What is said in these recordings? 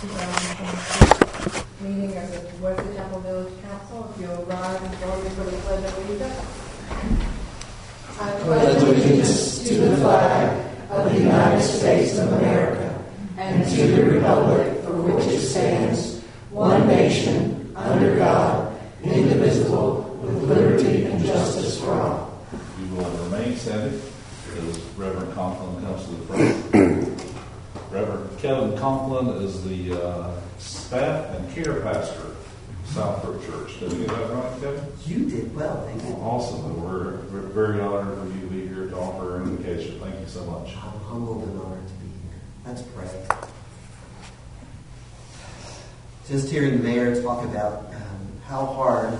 2022 meeting of the Wesley Chapel Village Council. If you'll rise and join me for the Pledge of Allegiance. I pledge allegiance to the flag of the United States of America and to the republic for which it stands, one nation, under God, indivisible, with liberty and justice for all. You will remain seated as Reverend Conklin comes to the front. Reverend Kevin Conklin is the staff and care pastor of Southbrook Church. Did we get that right, Kevin? You did well, thank you. Awesome. We're very honored for you to be here to offer our invitation. Thank you so much. I'm humbled and honored to be here. Let's pray. Just hearing the mayor talk about how hard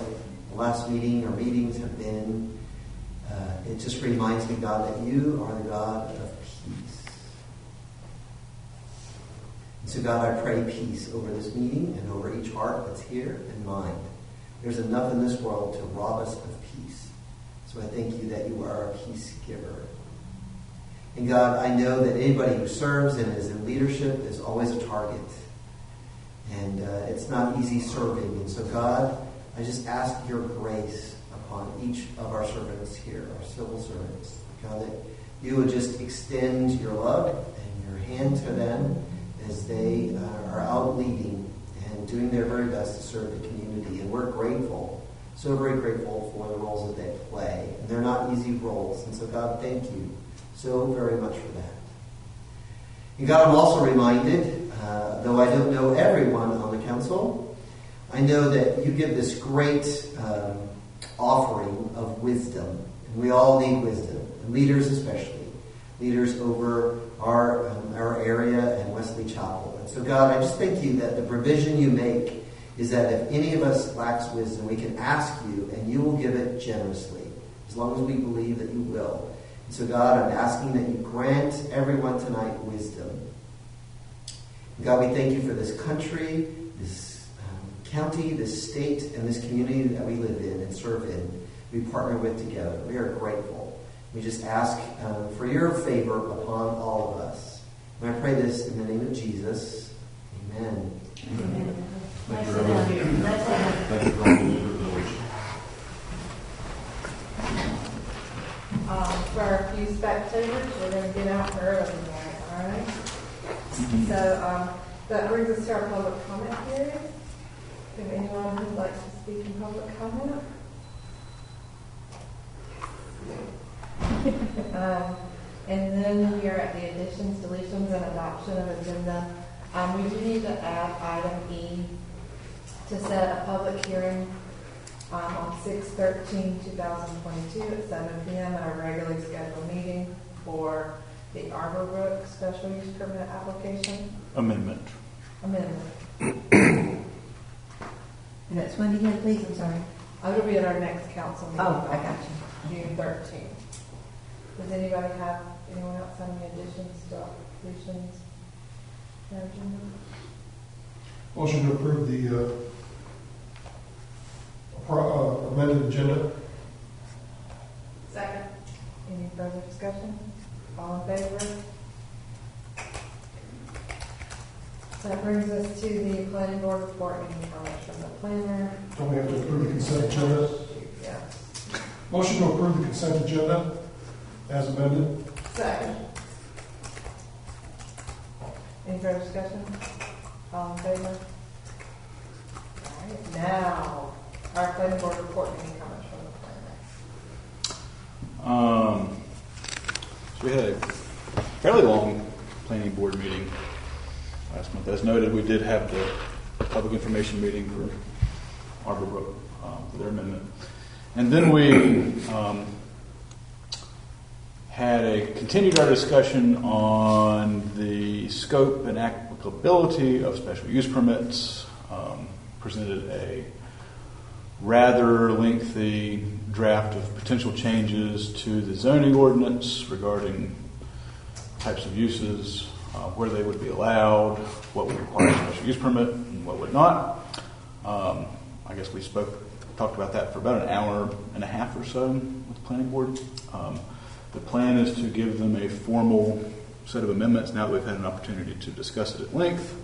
the last meeting or meetings have been, it just reminds me, God, that you are the God of peace. And so, God, I pray peace over this meeting and over each heart that's here and mind. There's enough in this world to rob us of peace. So I thank you that you are a peace giver. And God, I know that anybody who serves and is in leadership is always a target. And it's not easy serving. And so, God, I just ask your grace upon each of our servants here, our civil servants. God, that you would just extend your love and your hand to them as they are out leading and doing their very best to serve the community. And we're grateful, so very grateful for the roles that they play. And they're not easy roles. And so, God, thank you so very much for that. And God, I'm also reminded, though I don't know everyone on the council, I know that you give this great offering of wisdom. And we all need wisdom, and leaders especially. Leaders over our area and Wesley Chapel. And so, God, I just thank you that the provision you make is that if any of us lacks wisdom, we can ask you, and you will give it generously, as long as we believe that you will. And so, God, I'm asking that you grant everyone tonight wisdom. And God, we thank you for this country, this county, this state, and this community that we live in and serve in. We partner with together. We are grateful. We just ask for your favor upon all of us. And I pray this in the name of Jesus. Amen. Amen. Thank you, Reverend. Thank you for all the privilege. For our few spectators, we're going to get out early tonight, all right? So that brings us to our public comment period. If anyone would like to speak in public comment. And then we are at the additions, deletions, and adoption of agenda. We do need to add item E to set a public hearing on 6/13/2022 at 7 p.m. at our regularly scheduled meeting for the Arbor special use permit application. Amendment. And that's when again, please? I'm sorry. It'll be at our next council meeting. Oh, I got you. June 13th. Does anyone else have any additions to deletions? Motion to approve the amended agenda. Second. Any further discussion? All in favor? So that brings us to the planning board report and comments from the planner. Don't we have to approve the consent agenda? Yes. Motion to approve the consent agenda as amended. Second. Any further discussion? All in favor? All right. Now, our planning board report and any comments from the planner. So we had a fairly long planning board meeting last month. As noted, we did have the public information meeting for Arbor Brook for their amendment. And then we continued our discussion on the scope and applicability of special use permits, presented a rather lengthy draft of potential changes to the zoning ordinance regarding types of uses, where they would be allowed, what would require a special use permit, and what would not. I guess we talked about that for about an hour and a half or so with the planning board. The plan is to give them a formal set of amendments now that we've had an opportunity to discuss it at length.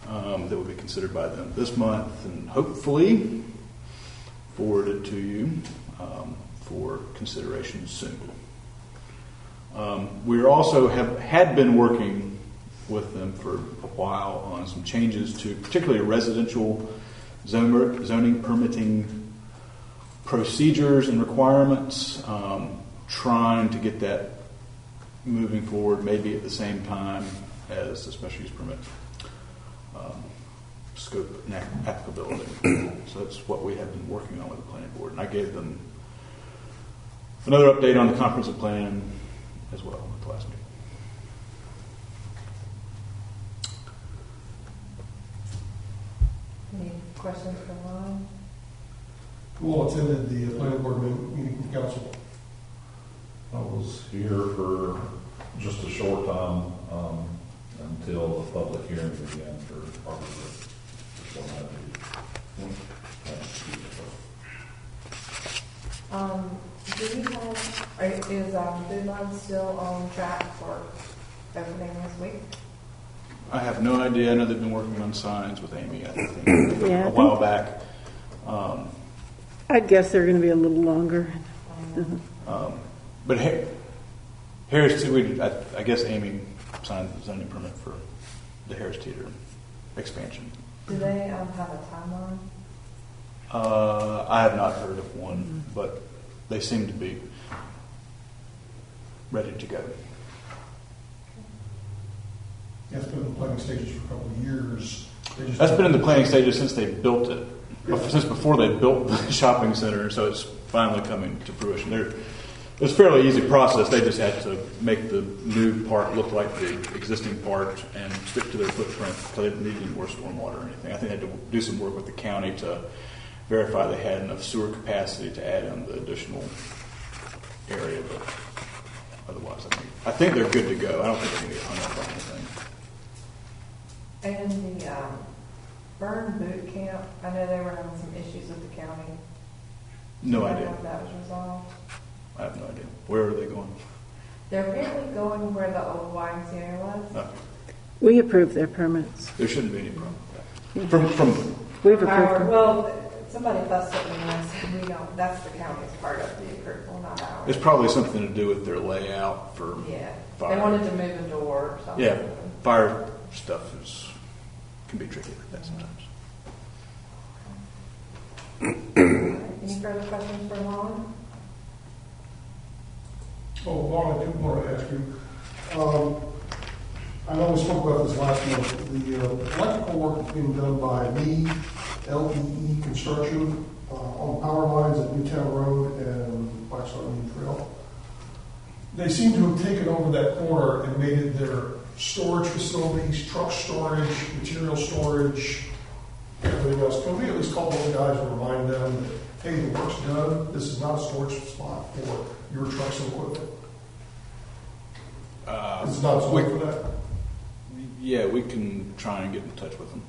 that will be considered by them this month and hopefully forwarded to you for consideration soon. We also had been working with them for a while on some changes to particularly residential zoning permitting procedures and requirements, trying to get that moving forward maybe at the same time as the special use permit scope and applicability. So that's what we have been working on with the planning board. And I gave them another update on the comprehensive plan as well at the last meeting. Any questions for Ron? Who all attended the planning board meeting with council? I was here for just a short time until the public hearing began for part of the Do you have, is Food Line still on track for opening this week? I have no idea. I know they've been working on signs with Amy, I think, a while back. I'd guess they're going to be a little longer. But Harris, I guess Amy signed the zoning permit for the Harris Teeter expansion. Do they have a timeline? I have not heard of one, but they seem to be ready to go. Yeah, it's been in the planning stages for a couple of years. That's been in the planning stages since they built it, since before they built the shopping center, so it's finally coming to fruition. It was a fairly easy process. They just had to make the new part look like the existing part and stick to their footprint, because they didn't need any more stormwater or anything. I think they had to do some work with the county to verify they had enough sewer capacity to add in the additional area, but otherwise, I think they're good to go. I don't think they're going to get hung up on anything. And the Burn Boot Camp, I know they were having some issues with the county. No I don't idea. know if that was resolved. I have no idea. Where are they going? They're apparently going where the old YMCA was. No, We approved their permits. there shouldn't be any problem with that. From We've approved them. Well, somebody fussed at me and I said, that's the county's part of the approval, not ours. it's probably something to do with their layout for Yeah, fire. they wanted to move a door or something. Yeah, fire stuff can be tricky like that sometimes. Any further questions for Lon? Oh, Lauren, I do want to ask you. I know we spoke about this last month. The electrical work being done by LEE Construction on power lines at Newtown Road and Blackstone Indian Trail. They seem to have taken over that corner and made it their storage facilities, truck storage, material storage, everything else. Can we at least call those guys and remind them that, hey, the work's done. This is not a storage spot for your trucks and equipment. It's not zoned for that. Yeah, we can try and get in touch with them.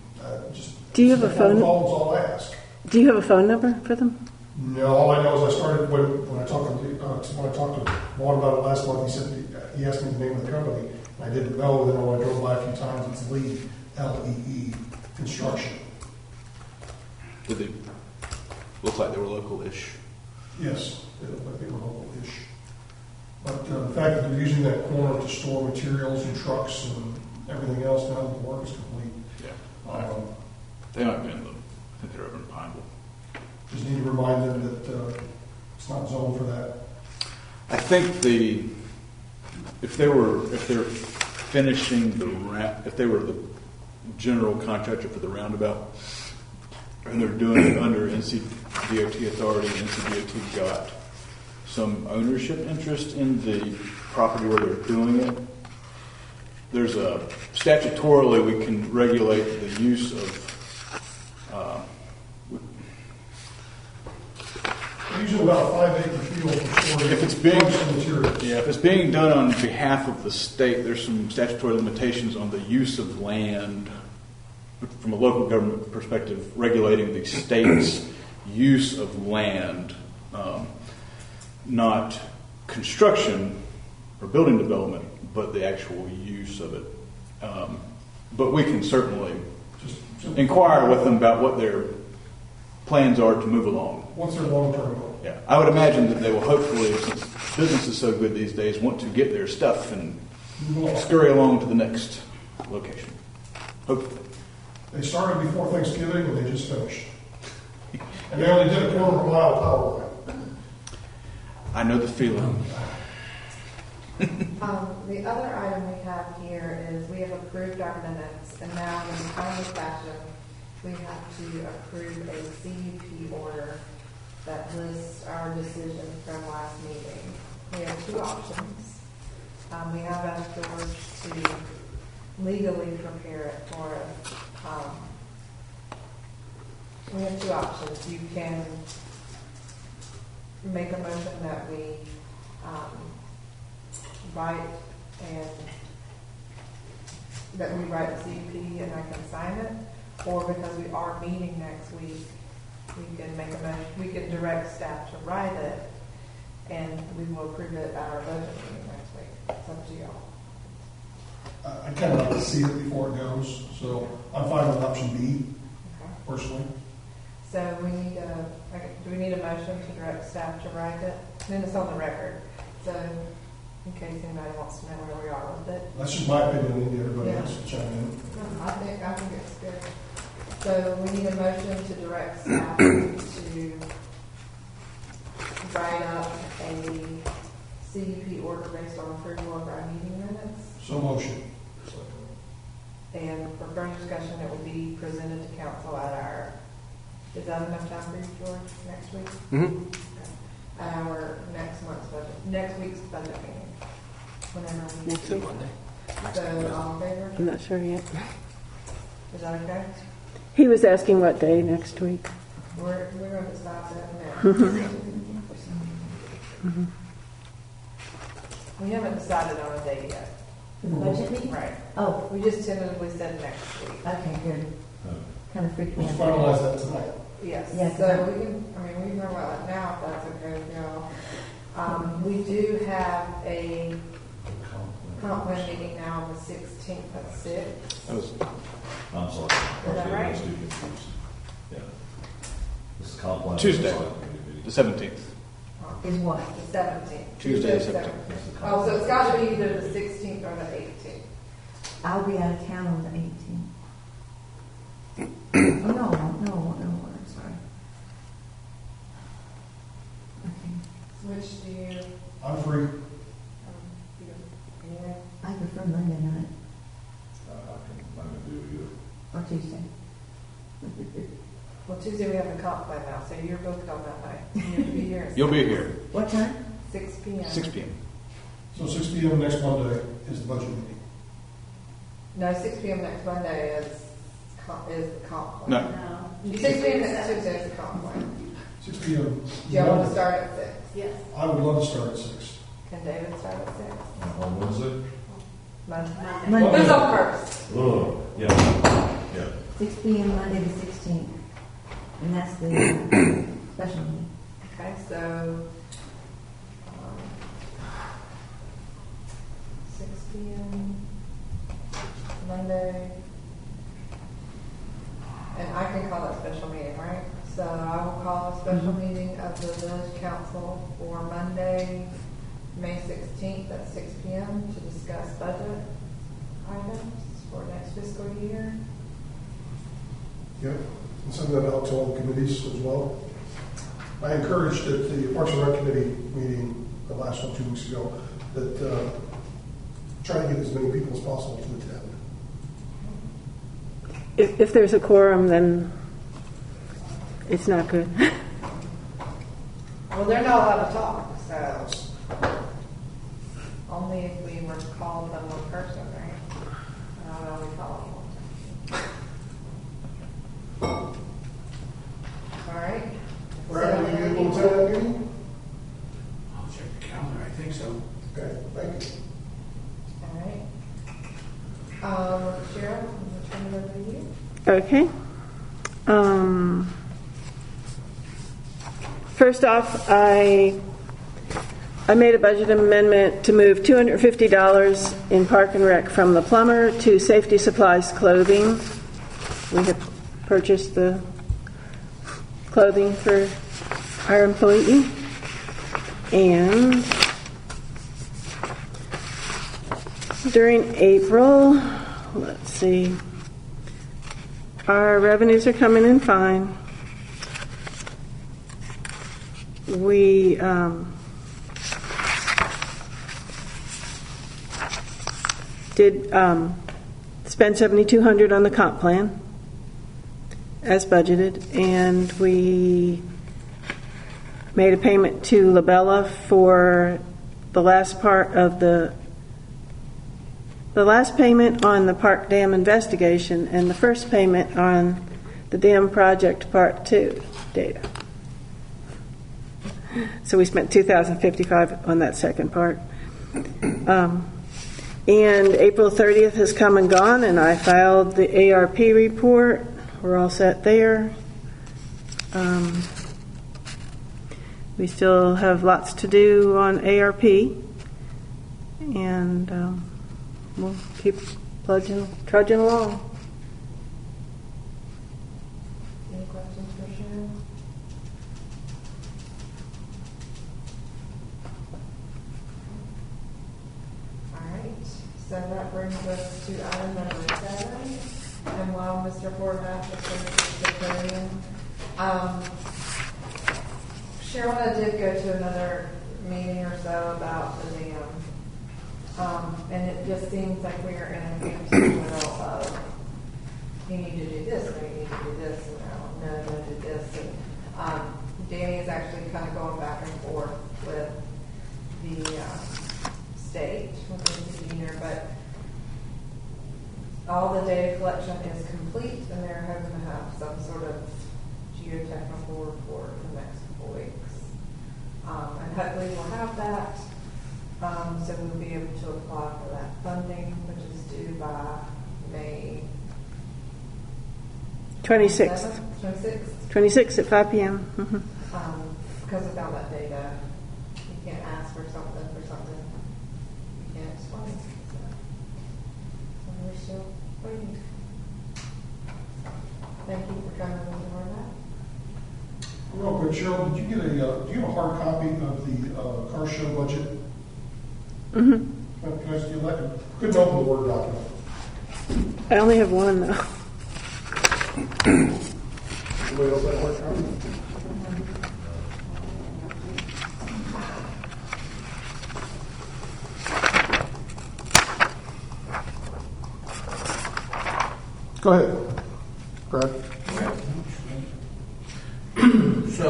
Do you have a phone? Calls, all I ask. Do you have a phone number for them? No, all I know is I started when I talked to Juan about it last month. He asked me the name of the company, and I didn't know. Then when I drove by a few times, it's LEE Construction. Did they look like they were local-ish? Yes, they look like they were local-ish. But the fact that they're using that corner to store materials and trucks and everything else now that the work is complete. Yeah. They might be in I think they're over in Pineville. Just need to remind them that it's not zoned for that. I think if they're finishing if they were the general contractor for the roundabout, and they're doing it under NCDOT authority, and NCDOT got some ownership interest in the property where they're doing it. There's statutorily we can regulate the use of Usually about a 5-acre field for storing if it's being materials. if it's being done on behalf of the state, there's some statutory limitations on the use of land from a local government perspective, regulating the state's use of land, not construction or building development, but the actual use of it. But we can certainly Just inquire with them about what their plans are to move along. What's their long-term goal? Yeah, I would imagine that they will hopefully, since business is so good these days, want to get their stuff and scurry along to the next location. Hopefully. They started before Thanksgiving and they just finished. And they only did a quarter of a mile power line. I know the feeling. The other item we have here is we have approved our minutes, and now in timely fashion, we have to approve a CUP order that lists our decision from last meeting. We have two options. We have asked George to legally prepare it for us. We have two options. You can make a motion that we write the CUP and I can sign it, or because we are meeting next week, we can make a motion, we can direct staff to write it, and we will approve it at our budget meeting next week. It's up to y'all. I kind of like to see it before it goes, so I'm fine with option B, Okay. personally. So do we need a motion to direct staff to write it? Then it's on the record. So in case anybody wants to know where we are with it. That's just my opinion, and everybody Yeah. else will chime in. I think it's good. So we need a motion to direct staff to write up a CUP order based on approval of our meeting minutes. So motion. And for further discussion, it will be presented to council at our, is that enough time for you, George, next week? Mm-hmm. At our next week's budget meeting. Whenever we. Next week. So, all in favor? I'm not sure yet. Is that okay? He was asking what day next week. We're going to decide that now. We haven't decided on a date yet. For the budget meeting? Right. Oh, We just tentatively said next week. okay, good. Kind of freaked me Let's out. finalize that tonight. Yes. Yes. So we can talk about it now if that's okay with y'all. We do have a comp plan meeting now on the 16th at 6. That was I'm sorry. Is that right? I was too confused. Yeah. This is comp plan. Tuesday. the 17th. Is what? The 17th. Tuesday, the 17th. Oh, so it's got to be either the 16th or the 18th. I'll be out of town on the 18th. Oh, no, I'm sorry. Okay. Which do you, I'm free. anyway? I prefer Monday night I'm going to do either. or Tuesday. Well, Tuesday we have the comp plan now, so you're booked on that night. You have to be here. at You'll be here, What time? 6 p.m. 6 p.m. So 6 p.m. next Monday is the budget meeting. No, 6 p.m. next Monday is the comp plan. No, 6 p.m. next Tuesday is the comp plan. 6 p.m. Do y'all want to start at 6? Yes. I would love to start at 6. Can David start at 6? On Wednesday? Monday. Who's on first? Oh, yeah. 6 p.m. Monday the 16th. And that's the special meeting. Okay, so 6 p.m. Monday. And I can call it special meeting, right? So I will call a special meeting of the village council for Monday, May 16th at 6 p.m. to discuss budget items for next fiscal year. Yep. And send that out to all the committees as well. I encouraged at the Parks and Rec Committee meeting, the last one 2 weeks ago, that try to get as many people as possible to attend. If there's a quorum, then it's not good. Well, they're not allowed to talk, so only if we were called them one person, right? And I would only call them one. All right. Brad, will you be able to attend that meeting? I'll check the calendar, I think so. Okay, thank you. All right. Cheryl, I'm going to turn it over to you. Okay. First off, I made a budget amendment to move $250 in Park and Rec from the plumber to safety supplies clothing. We have purchase the clothing for our employee. And during April, let's see, our revenues are coming in fine. We did spend $7,200 on the comp plan as budgeted, and we made a payment to Labella for the last part of the last payment on the Park Dam investigation and the first payment on the dam project part 2 data. So we spent $2,055 on that second part. And April 30th has come and gone, and I filed the ARP report. We're all set there. We still have lots to do on ARP, and we'll keep trudging along. Any questions for Sharon? All right, so that brings us to item number 7. And while Mr. Horvath is secretarian, Cheryl did go to another meeting or so about the dam. And it just seems like we are in a middle of, you need to do this, or you need to do this, and no, do this. And Danny is actually kind of going back and forth with the state, with the engineer, but all the data collection is complete, and they're hoping to have some sort of geotechnical report in the next couple weeks. And hopefully we'll have that, so we'll be able to apply for that funding, which is due by May 26th. 26th at 5 p.m. Mm-hmm. Because without that data, you can't ask for something you can't explain. So we're still waiting. Thank you for coming over to that. Real quick, Cheryl, do you have a hard copy of the car show budget? Mm-hmm. Can I see that? Couldn't open the Word document. I only have one, though. Anybody else have a hard copy? Go ahead, Brad. So,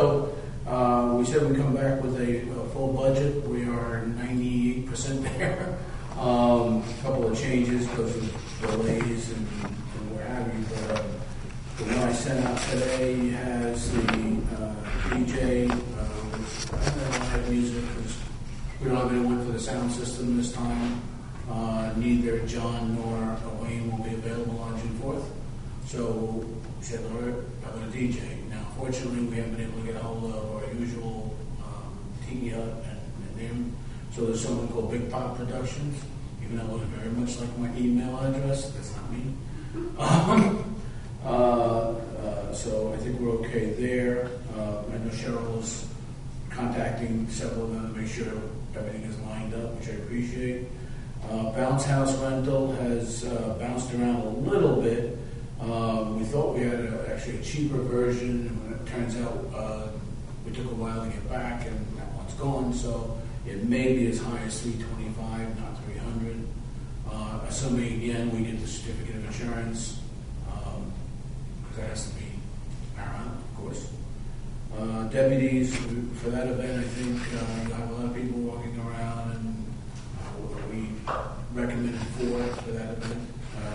we said we'd come back with a full budget. We are 98% there. A couple of changes because of delays and what have you. But the one I sent out today has the DJ live music because we don't have anyone for the sound system this time. Neither John nor Wayne will be available on June 4th. So we said, all right, I'm going to DJ. Now, fortunately, we haven't been able to get a hold of our usual Tiki Hut and them. So there's someone called Big Pop Productions, even though it looks very much like my email address. That's not me. So I think we're okay there. I know Cheryl is contacting several of them to make sure everything is lined up, which I appreciate. Bounce House Rental has bounced around a little bit. We thought we had actually a cheaper version, and it turns out we took a while to get back, and that one's gone. So it may be as high as $325, not $300. Assuming again we get the certificate of insurance, because that has to be paramount, of course. Deputies for that event, I think you have a lot of people walking around, and we recommended 4 for that event,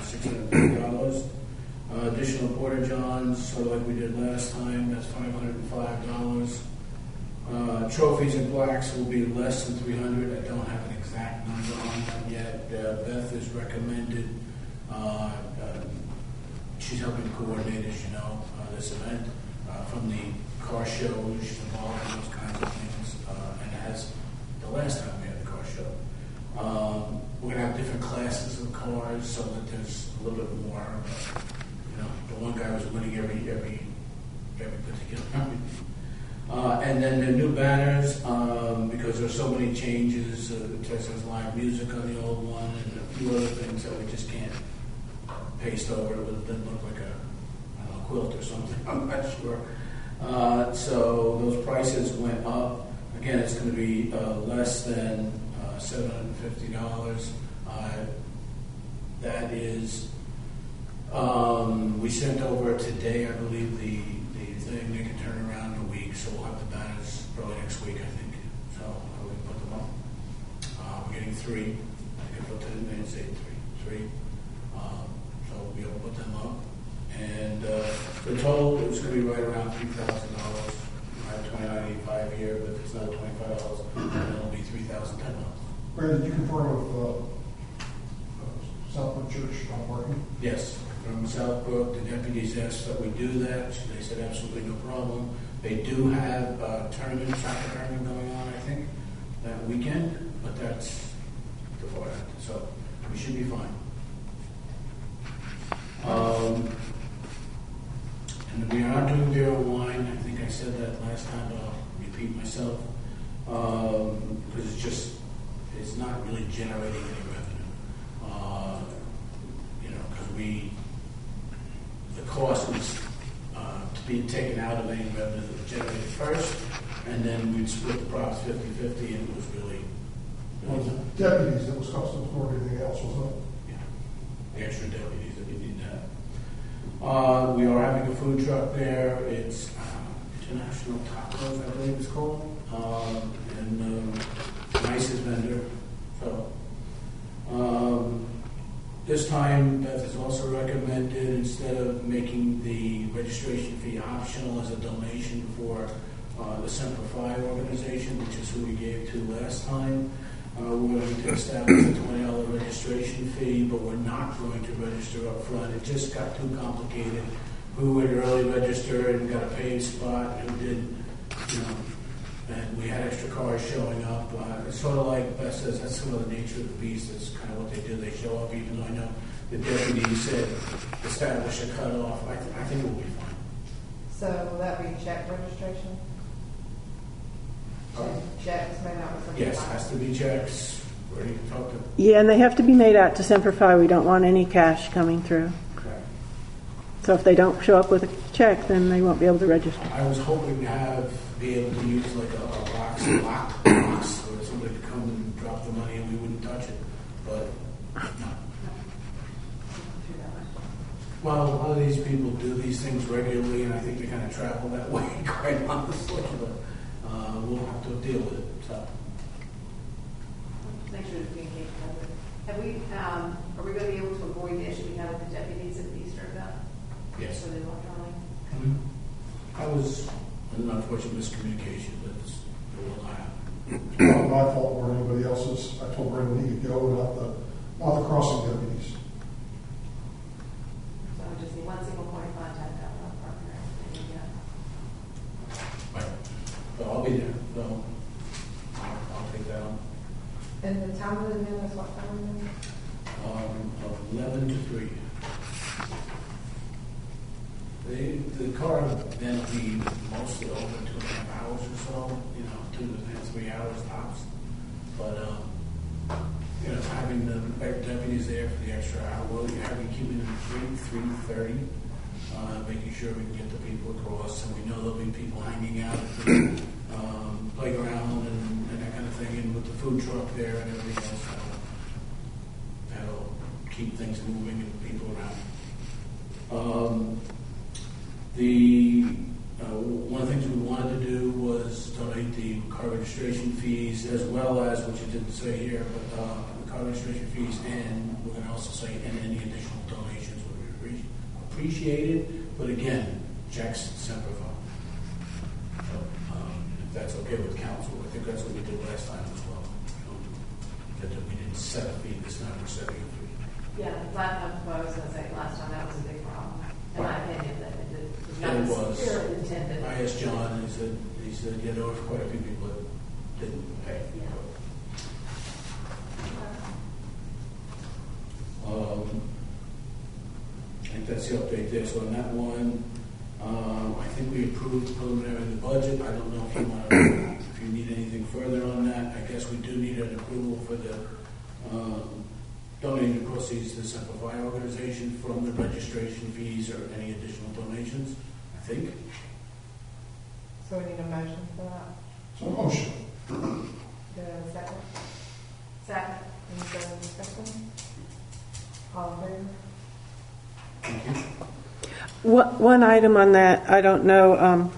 $650. Additional porta johns, so like we did last time, that's $505. Trophies and plaques will be less than $300. I don't have an exact number on that yet. Beth has recommended. She's helping coordinate, as you know, this event from the car shows. She's involved in those kinds of things, and as the last time we had the car show. We're going to have different classes of cars so that there's a little bit more. The one guy was is winning every particular company. And then the new banners, because there's so many changes, it says live music on the old one, and a few other things that we just can't paste over. It doesn't look like a quilt or something, I'm not sure. So those prices went up. Again, it's going to be less than $750. That is, we sent over today, I believe, the thing. They can turn around in a week, so we'll have the banners probably next week, I think. So we can put them up. We're getting 3. I can put that in there and say 3. So we'll be able to put them up. And the total is going to be right around $3,000. I have $29.85 here, but if it's not $25, then it'll be $3,010. Brandon, did you confirm with Southwood Church not working? Yes, from Southbrook, the deputies asked that we do that. They said absolutely no problem. They do have a tournament, soccer tournament going on, I think, that weekend, but that's before that, so we should be fine. And we are doing beer and wine. I think I said that last time, but I'll repeat myself, because it's not really generating any revenue. Because the cost was to be taken out of any revenue that was generated first, and then we'd split the profits 50-50, and it was really Well, the deputies, that was costing more than anything else, wasn't it? yeah, the extra deputies that we need to have. We are having a food truck there. It's International Tacos, I believe it's called, and nicest vendor. So. This time, Beth has also recommended, instead of making the registration fee optional as a donation for the Semper Fi organization, which is who we gave to last time, we're going to establish a $20 registration fee, but we're not going to register up front. It just got too complicated. Who would early register and got a paid spot, who did, and we had extra cars showing up. It's sort of like Beth says, that's sort of the nature of the beast. That's kind of what they do. They show up, even though I know the deputy said establish a cutoff. I think it will be fine. So will that be check registration? Checks made out with. Yes, has to be checks. Where do you talk to? Yeah, and they have to be made out to Semper Fi. We don't want any cash coming through. Okay. So if they don't show up with a check, then they won't be able to register. I was hoping to be able to use like a locked box where somebody could come and drop the money and we wouldn't touch it. But no. Well, a lot of these people do these things regularly, and I think they kind of travel that way, quite honestly. But we'll have to deal with it. So. Make sure to communicate with Have we? Are we going to be able to avoid the issue we had with the deputies at the Easter event? Yes. For the electronic. I was an unfortunate miscommunication, but it will not happen. It's not my fault or anybody else's. I told Brandon he could go, not the crossing deputies. So we just need one single point of contact out of our partner. Right. So I'll be there. So I'll take that on. And the time of the event is what time of the event? 11 to 3. The car then will be mostly over 2.5 hours or so, 2 to 3 hours tops. But, having the deputies there for the extra hour, having keeping them 3:30, making sure we can get the people across, and we know there'll be people hanging out at the playground and that kind of thing, and with the food truck there and everything else, that'll keep things moving and people around. One of the things we wanted to do was donate the car registration fees, as well as, which you didn't say here, but the car registration fees, and we're going to also say, and any additional donations would be appreciated. But again, checks Semper Fi. So, if that's okay with council, I think that's what we did last time as well. That we didn't set a fee, this time we're setting a fee. Yeah, last time, what I was going to say, last time that was a big problem. In my opinion, that it was And it not was. securely intended. I asked John, and he said, yeah, there were quite a few people that didn't pay. Yeah. I think that's that's the update there. So on that one, I think we approved preliminary the budget. I don't know if you want to, if you need anything further on that. I guess we do need an approval for the donating the proceeds to the Simplify organization from the registration fees or any additional donations, I think. So we need a motion for that. So motion. Do we have a second? Second. Any further discussion? All in favor? Thank you. One item on that, I don't know,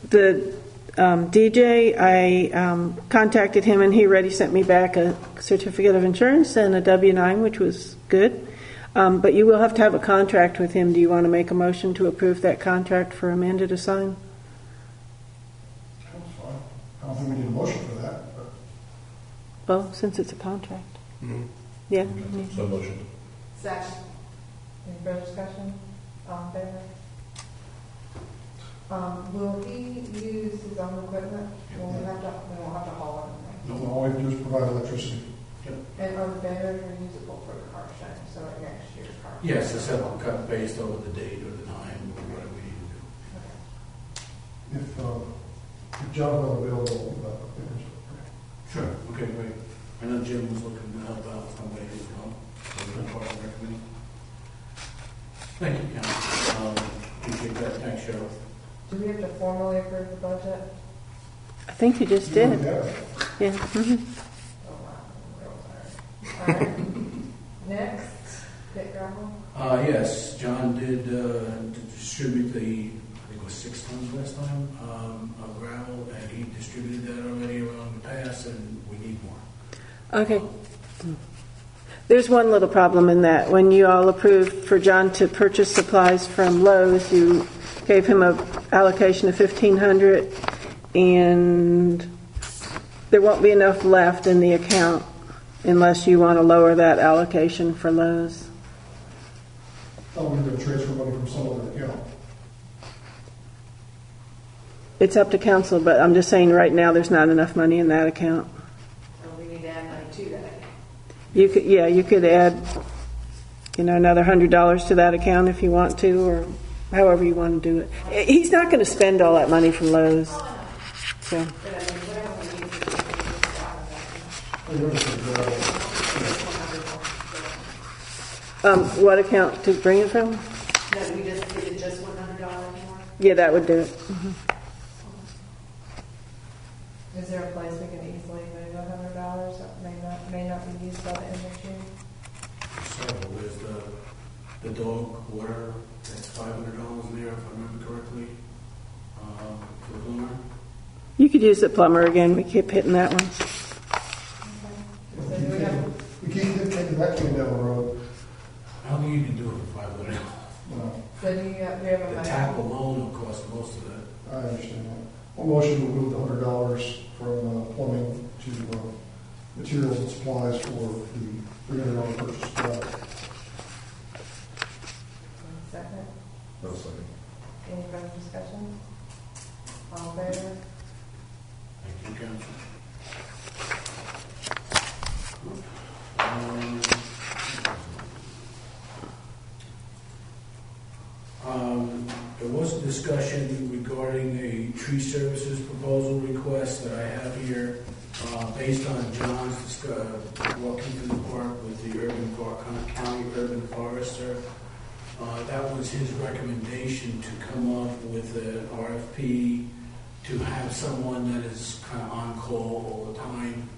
the DJ, I contacted him and he already sent me back a certificate of insurance and a W-9, which was good. But you will have to have a contract with him. Do you want to make a motion to approve that contract for Amanda to sign? That's fine. I don't think we need a motion for that, but Well, since it's a contract. Yeah. So motion. Second. Any further discussion? All in favor? Will he use his own equipment? We won't have to haul anything. all we have to do is provide electricity. And are the banners reusable for the car show, so like next year's car? Yes, the several cut based over the date or the time or whatever we need to do. If John is available, Sure. Okay, great. I know Jim was looking to help out somebody who's help. Part of the committee. Thank you, Council. Appreciate that. Thanks, Cheryl. Do we have to formally approve the budget? I think you just did. Yeah. Yeah. Mhm. Oh, wow, I'm real tired. All right. Next, pit gravel. Yes, John did distribute the, I think it was 6 tons last time, of gravel, and he distributed that already around the pass, and we need more. Okay. There's one little problem in that. When you all approved for John to purchase supplies from Lowe's, you gave him an allocation of $1,500, and there won't be enough left in the account unless you want to lower that allocation for Lowe's. Oh, we're going to transfer money from some other account. It's up to council, but I'm just saying right now there's not enough money in that account. So we need to add money to that account. You could add, another $100 to that account if you want to, or however you want to do it. He's not going to spend all that money from Lowe's. So, But I mean, whatever we need to do, what account to bring it from? no, we just did it just $100 more. Yeah, that would do it. Is there a place we can easily move $100 that may not be used by the end of June? So there's the dog water, that's $500 there, if I remember correctly, for Bloomer. You could use the plumber again. We keep hitting that one. So do we have, We keep taking that can down the road. I don't think you can do it for $500. so do you have a The motion? tap alone will cost most of that. I understand that. One motion to move the $100 from plumbing to materials and supplies for the $300 purchase price. Second? No second. Any further discussion? All in favor? Thank you, Council. There was a discussion regarding a tree services proposal request that I have here, based on John's walking through the park with the county urban forester. That was his recommendation to come up with an RFP to have someone that is kind of on call all the time.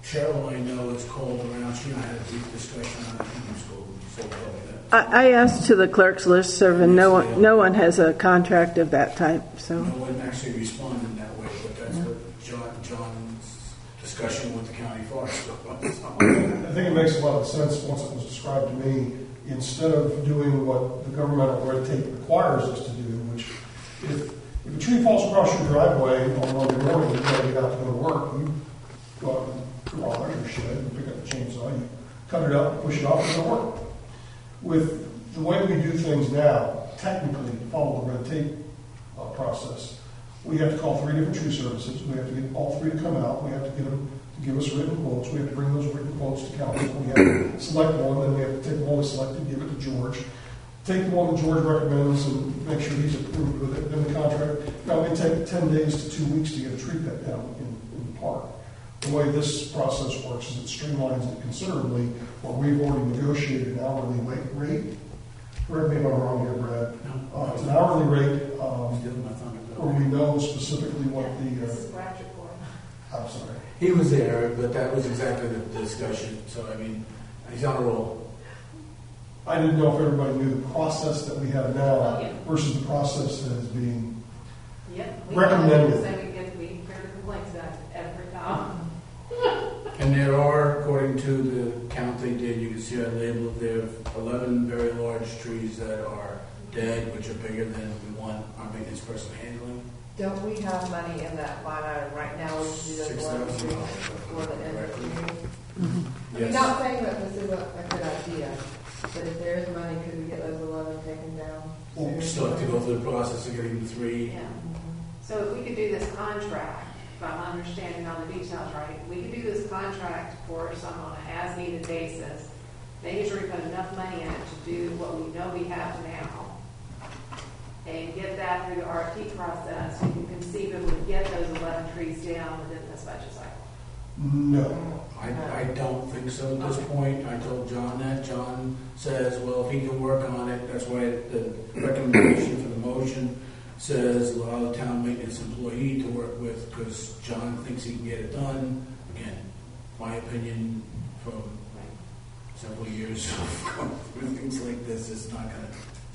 Cheryl, I know, has called around. She and I had a brief discussion on the human school. So tell me that. I asked to the clerk's listserv, and no one has a contract of that type. So. No one actually responded that way, but that's what John's discussion with the county forester was. I think it makes a lot of sense once it was described to me. Instead of doing what the governmental red tape requires us to do, which if a tree falls across your driveway on Monday morning, you gotta get out to go to work, you go out and go out your shed and pick up the chainsaw, you cut it up, push it off, and go to work. With the way we do things now, technically, to follow the red tape process, we have to call 3 different tree services. We have to get all 3 to come out. We have to get them to give us written quotes. We have to bring those written quotes to council. We have to select one, then we have to take the one we selected, give it to George. Take the one that George recommends and make sure he's approved with it. Then the contract, now it may take 10 days to 2 weeks to get a tree cut down in the park. The way this process works is it streamlines it considerably, where we've already negotiated an hourly rate. Correct me if I'm wrong here, Brad. It's an hourly rate where we know specifically what the. This is Brad's report. I'm sorry. He was there, but that was exactly the discussion. So, I mean, he's on a roll. I didn't know if everybody knew the process that we have now Oh, yeah. versus the process that is being. Yep. Recommended. We hear the complaints about every time. And there are, according to the count they did, you can see I labeled there 11 very large trees that are dead, which are bigger than we want our maintenance person handling. Don't we have money in that line item right now? We should do those 11 $6,000 trees before the end of the year. I'm Yes. not saying that this isn't a good idea, but if there is money, could we get those 11 taken down? We still have to go through the process of getting the 3. Yeah. So if we could do this contract, if I'm understanding all the details right, we could do this contract for someone on an as-needed basis, making sure we put enough money in it to do what we know we have now, and get that through the RFP process, we can conceivably get those 11 trees down within this budget cycle. No. I don't think so at this point. I told John that. John says, well, if he can work on it, that's why the recommendation for the motion says allow the town maintenance employee to work with, because John thinks he can get it done. Again, my opinion from several years of going through things like this, it's not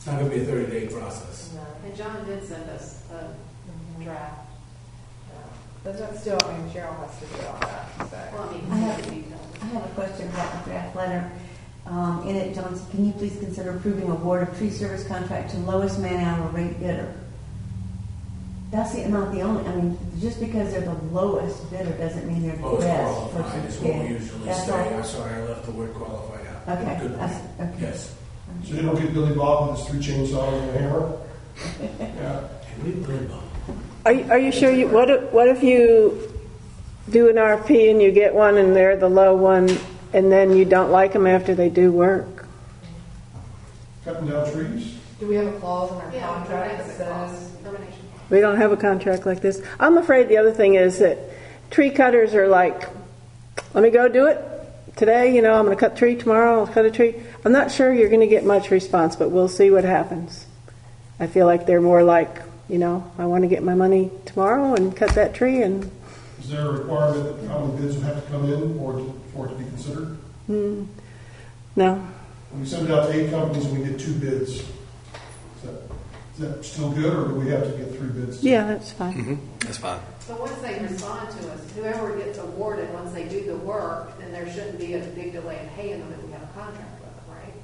gonna be a 30-day process. No. And John did send us a draft. But that's still, I mean, Cheryl has to do all that, so. Well, I mean, I have- the details. I have a question about the draft letter. In it, John said, can you please consider approving award of tree service contract to lowest man-hour rate bidder? That's not the only, I mean, just because they're the lowest bidder doesn't mean they're the Most best. qualified is person. what we Yeah. usually That's say. all. I'm sorry, I left the word qualified out. Okay, Good that's, point. okay. Yes. So they don't get Billy Bob with his 3 chainsaws and a hammer? Yeah. And we really don't. Are you sure you, what if you do an RFP and you get one and they're the low one and then you don't like them after they do work? Cutting down trees? Do we have a clause in our Yeah, contract that exit says? clause, termination clause. We don't have a contract like this. I'm afraid the other thing is that tree cutters are like, let me go do it today, I'm going to cut a tree tomorrow, I'll cut a tree. I'm not sure you're going to get much response, but we'll see what happens. I feel like they're more like, I want to get my money tomorrow and cut that tree. And Is there a requirement that how many bids would have to come in for it to be considered? no, When we send it out to 8 companies and we get 2 bids, is that still good, or do we have to get 3 bids? yeah, that's fine. That's fine. So once they respond to us, whoever gets awarded, once they do the work, then there shouldn't be a big delay in paying them if we have a contract with them, right?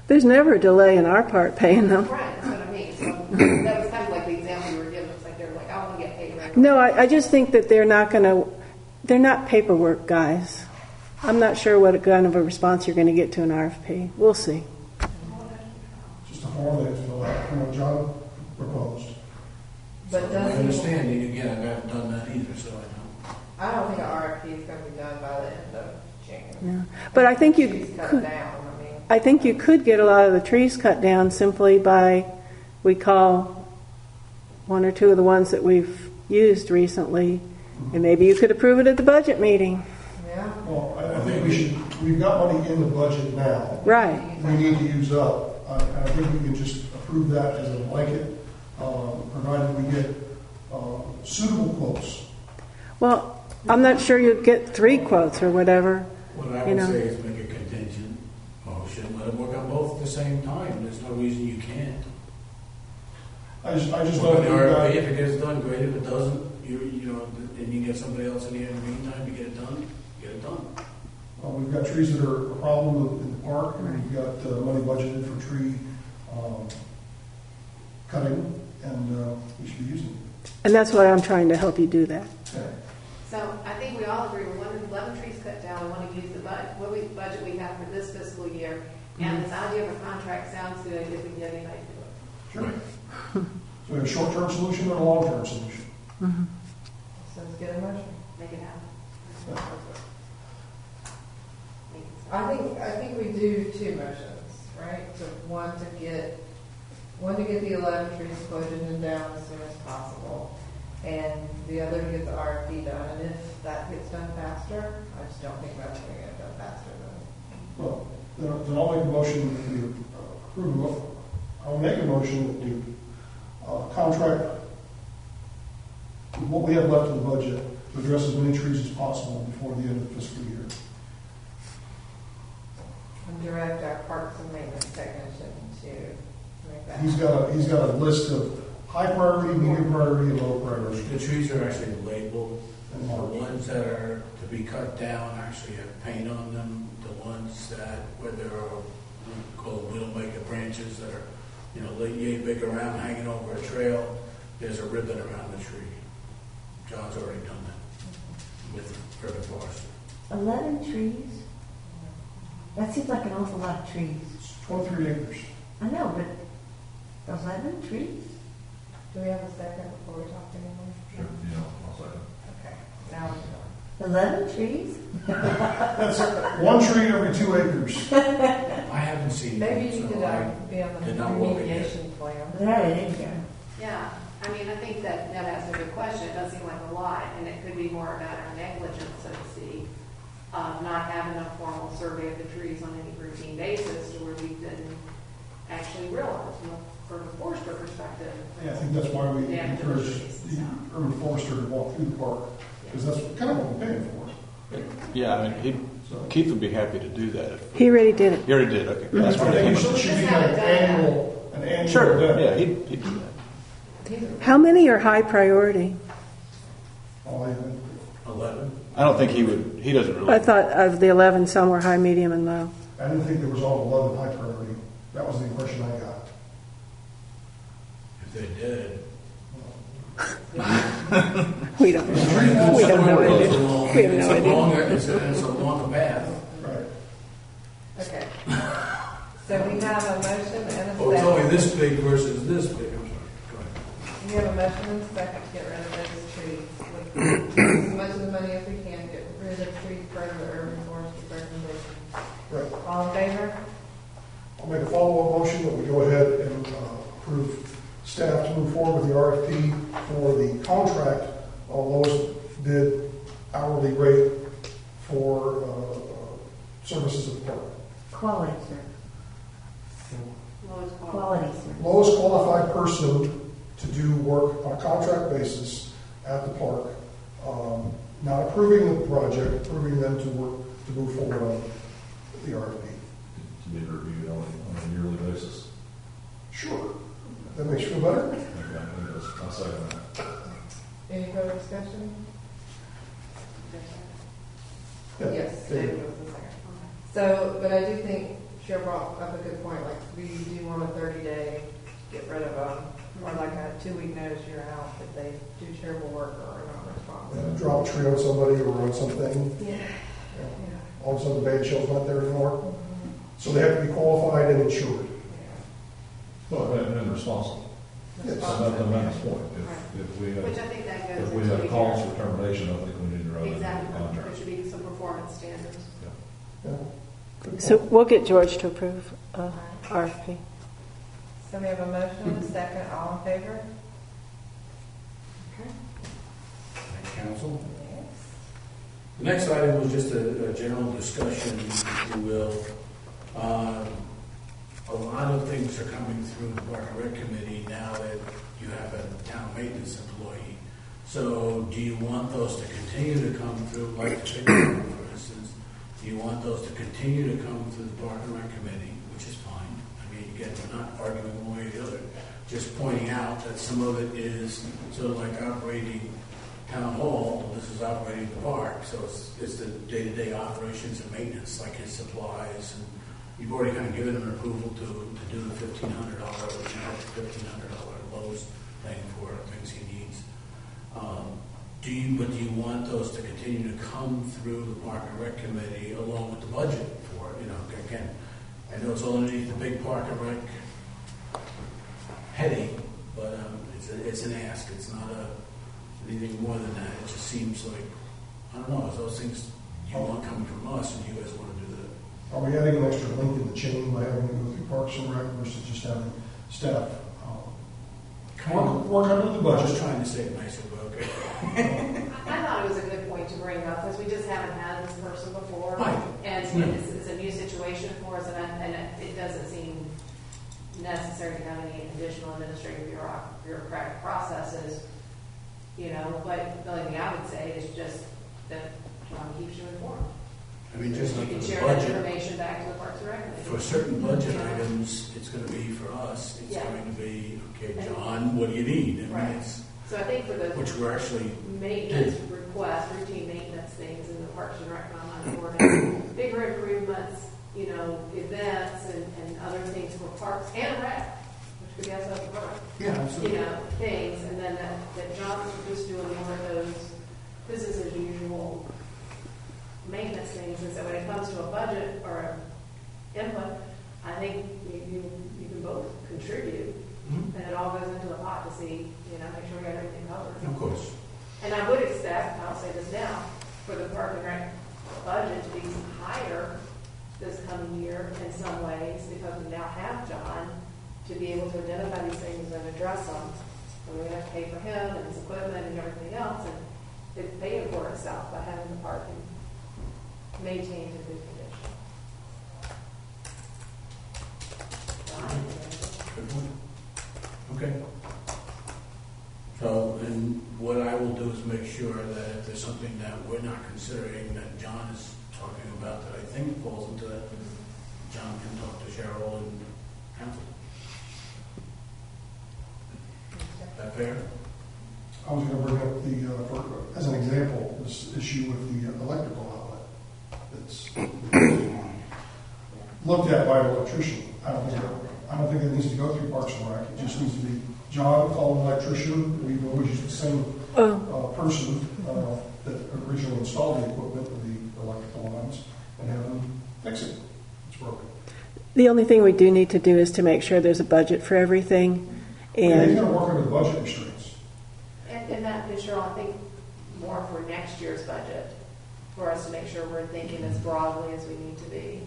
There's never a delay in our part paying them. Right, that's what I mean. So that was kind of like the example you were giving. It's like they're like, I want to get paid right now. No, I just think that they're not paperwork guys. I'm not sure what kind of a response you're going to get to an RFP. We'll see. Just a form they have to fill out, from what John proposed. But My does he, understanding, again, I haven't done that either, so I I don't think an RFP is going to be done by the end of January. Yeah. But I think you Trees cut could. down, I mean. I think you could get a lot of the trees cut down simply by, we call 1 or 2 of the ones that we've used recently, and maybe you could approve it at the budget meeting. Yeah. Well, I think we've got money in the budget now. Right. We need to use up. I think we can just approve that as a blanket, provided we get suitable quotes. Well, I'm not sure you'd get 3 quotes or whatever. What I would say is make a contingent motion, let them work on both at the same time. There's no reason you can't. I just Well, don't the think RFP, that, if it gets done, great. If it doesn't, and you get somebody else in here in the meantime, you get it done, get it done. we've got trees that are a problem in the park, and we've got money budgeted for tree cutting, and we should be using it. And that's why I'm trying to help you do that. Okay. So I think we all agree, we want 11 trees cut down, we want to use the budget we have for this fiscal year, and this idea of a contract sounds good if we can get anybody to do it. Sure. So we have a short-term solution and a long-term solution. So let's get a motion. Make it happen. I think we do two motions, right? So one to get the 11 trees quoted and down as soon as possible, and the other to get the RFP done. And if that gets done faster, I just don't think that's going to get done faster than. Well, then I'll make a motion that we approve. I'll make a motion that we contract what we have left in the budget to address as many trees as possible before the end of the fiscal year. And direct our parks and maintenance technician to make that. He's got a list of high priority, medium priority, and low priority. The trees are actually labeled. And The marked. ones that are to be cut down actually have paint on them. The ones that, where there are, we call them widowmaker branches that are, yay big around, hanging over a trail, there's a ribbon around the tree. John's already done that with River Forest. 11 trees? That seems like an awful lot of trees. It's 23 acres. I know, but 11 trees? Do we have a second before we talk anymore? Sure, I'll second. Okay, now we're 11 trees? That's one tree every 2 acres. I haven't seen done. Maybe them, you so could I be on the did not look at it. remediation plan. There it is, yeah. Yeah, I mean, I think that that's a good question. It does seem like a lot, and it could be more a matter of negligence, so to speak, not having a formal survey of the trees on any routine basis to where we didn't actually realize from a forester perspective. Yeah, I think that's why we Yeah, encourage trees, the so. urban forester to walk through the park, because that's kind of what we're paying for. Yeah, I mean, Keith would be happy to do that. He already did it. He already did, okay. I That's what think he it should be kind of an annual Sure, event. yeah, he'd do that. How many are high priority? Oh, yeah. 11. I don't think he doesn't really. I thought of the 11, some were high, medium, and low. I didn't think there was all 11 high priority. That was the impression I got. If they did. We don't know. We don't know either. We have no idea. It's a longer path. Right. Okay. So we have a motion and a Oh, it's only second. this big versus this big. I'm sorry. Go ahead. We have a motion and a second to get rid of those trees. With as much of the money as we can, get rid of trees per the urban forest recommendation. Right. All in favor? I'll make a follow-up motion that we go ahead and approve staff to move forward with the RFP for the contract on lowest bid hourly rate for services at the park. Quality, sir. Lowest Quality, sir. Lowest qualified person to do work on a contract basis at the park. Not approving the project, approving them to work, to move forward on the RFP. To be reviewed on a yearly basis. Sure. That makes you feel better? Okay, I'll second that. Any further discussion? Yeah. Yes, David. David was the second. So, but I do think Cheryl brought up a good point, like, we do want a 30-day, get rid of them, or like a 2-week notice you're out if they do terrible work or are not responsive. Drop a tree on somebody or on something. Yeah. Yeah. All of a sudden the band shell's not there anymore. So they have to be qualified and insured. Well, and responsible. Yes. Another point, if we Which have, I think that goes if we into have the- calls for termination, I think we need to write that in the Exactly. There contract. should be some performance standards. Yeah. Good So point. we'll get George to approve RFP. So we have a motion and a second, all in favor? Okay. Thank you, Council. Yes. The next item was just a general discussion, if you will. A lot of things are coming through the Park and Rec Committee now that you have a town maintenance employee. So do you want those to continue to come through, like the picnic, for instance? Do you want those to continue to come through the Park and Rec Committee, which is fine. I mean, again, we're not arguing one way or the other. Just pointing out that some of it is sort of like operating town hall, this is operating the park, so it's the day-to-day operations and maintenance, like his supplies, and you've already kind of given him an approval to do the $1,500, Lowe's thing for things he needs. But do you want those to continue to come through the Park and Rec Committee along with the budget for it? Again, I know it's all underneath the big Park and Rec heading, but it's an ask. It's not anything more than that. It just seems like I don't know, is those things you want coming from us and you guys want to do that? Are we adding an extra link in the chain by having to go through Parks and Rec versus just having staff work under the I budget? was trying to say it nicer, but okay. I thought it was a good point to bring up, because we just haven't had this person before. Right. And Yeah. it's a new situation for us, and it doesn't seem necessary to have any additional administrative bureaucratic processes, you know, but the only thing I would say is just that John keeps you informed. I mean, just You like can the share that budget, information back to the Parks and Rec Committee. for certain budget items, it's going to be for us, it's Yeah. going to be, okay, John, what do you need? I mean, Right. it's, So I think for the which we're actually, maintenance requests, routine maintenance things in the Parks and Rec ordinance, bigger improvements, you know, events and other things for parks and rec, which could be also a park, yeah, you absolutely. know, things, and then that John's just doing more of those business as usual maintenance things, and so when it comes to a budget or a input, I think you can both contribute, Mhm. and it all goes into a pot to see, you know, make sure we got everything covered. Of course. And I would expect, I'll say this now, for the Park and Rec budget to be higher this coming year in some ways, because we now have John to be able to identify these things and address them. And we have to pay for him and his equipment and everything else, and it's paying for itself by having the park maintained in good condition. Good point. Okay. So, and what I will do is make sure that if there's something that we're not considering that John is talking about that I think falls into that, John can talk to Cheryl and council. Is that fair? I was going to bring up as an example, this issue with the electrical outlet. It's looked at by an electrician. I don't think it needs to go through Parks and Rec. It just needs to be John, call an electrician. We've always used the same person that originally installed the equipment with the electrical lines and have them fix it. It's broken. The only thing we do need to do is to make sure there's a budget for everything. And he's And going to work under the budget restraints. And that, Cheryl, I think more for next year's budget, for us to make sure we're thinking as broadly as we need to be.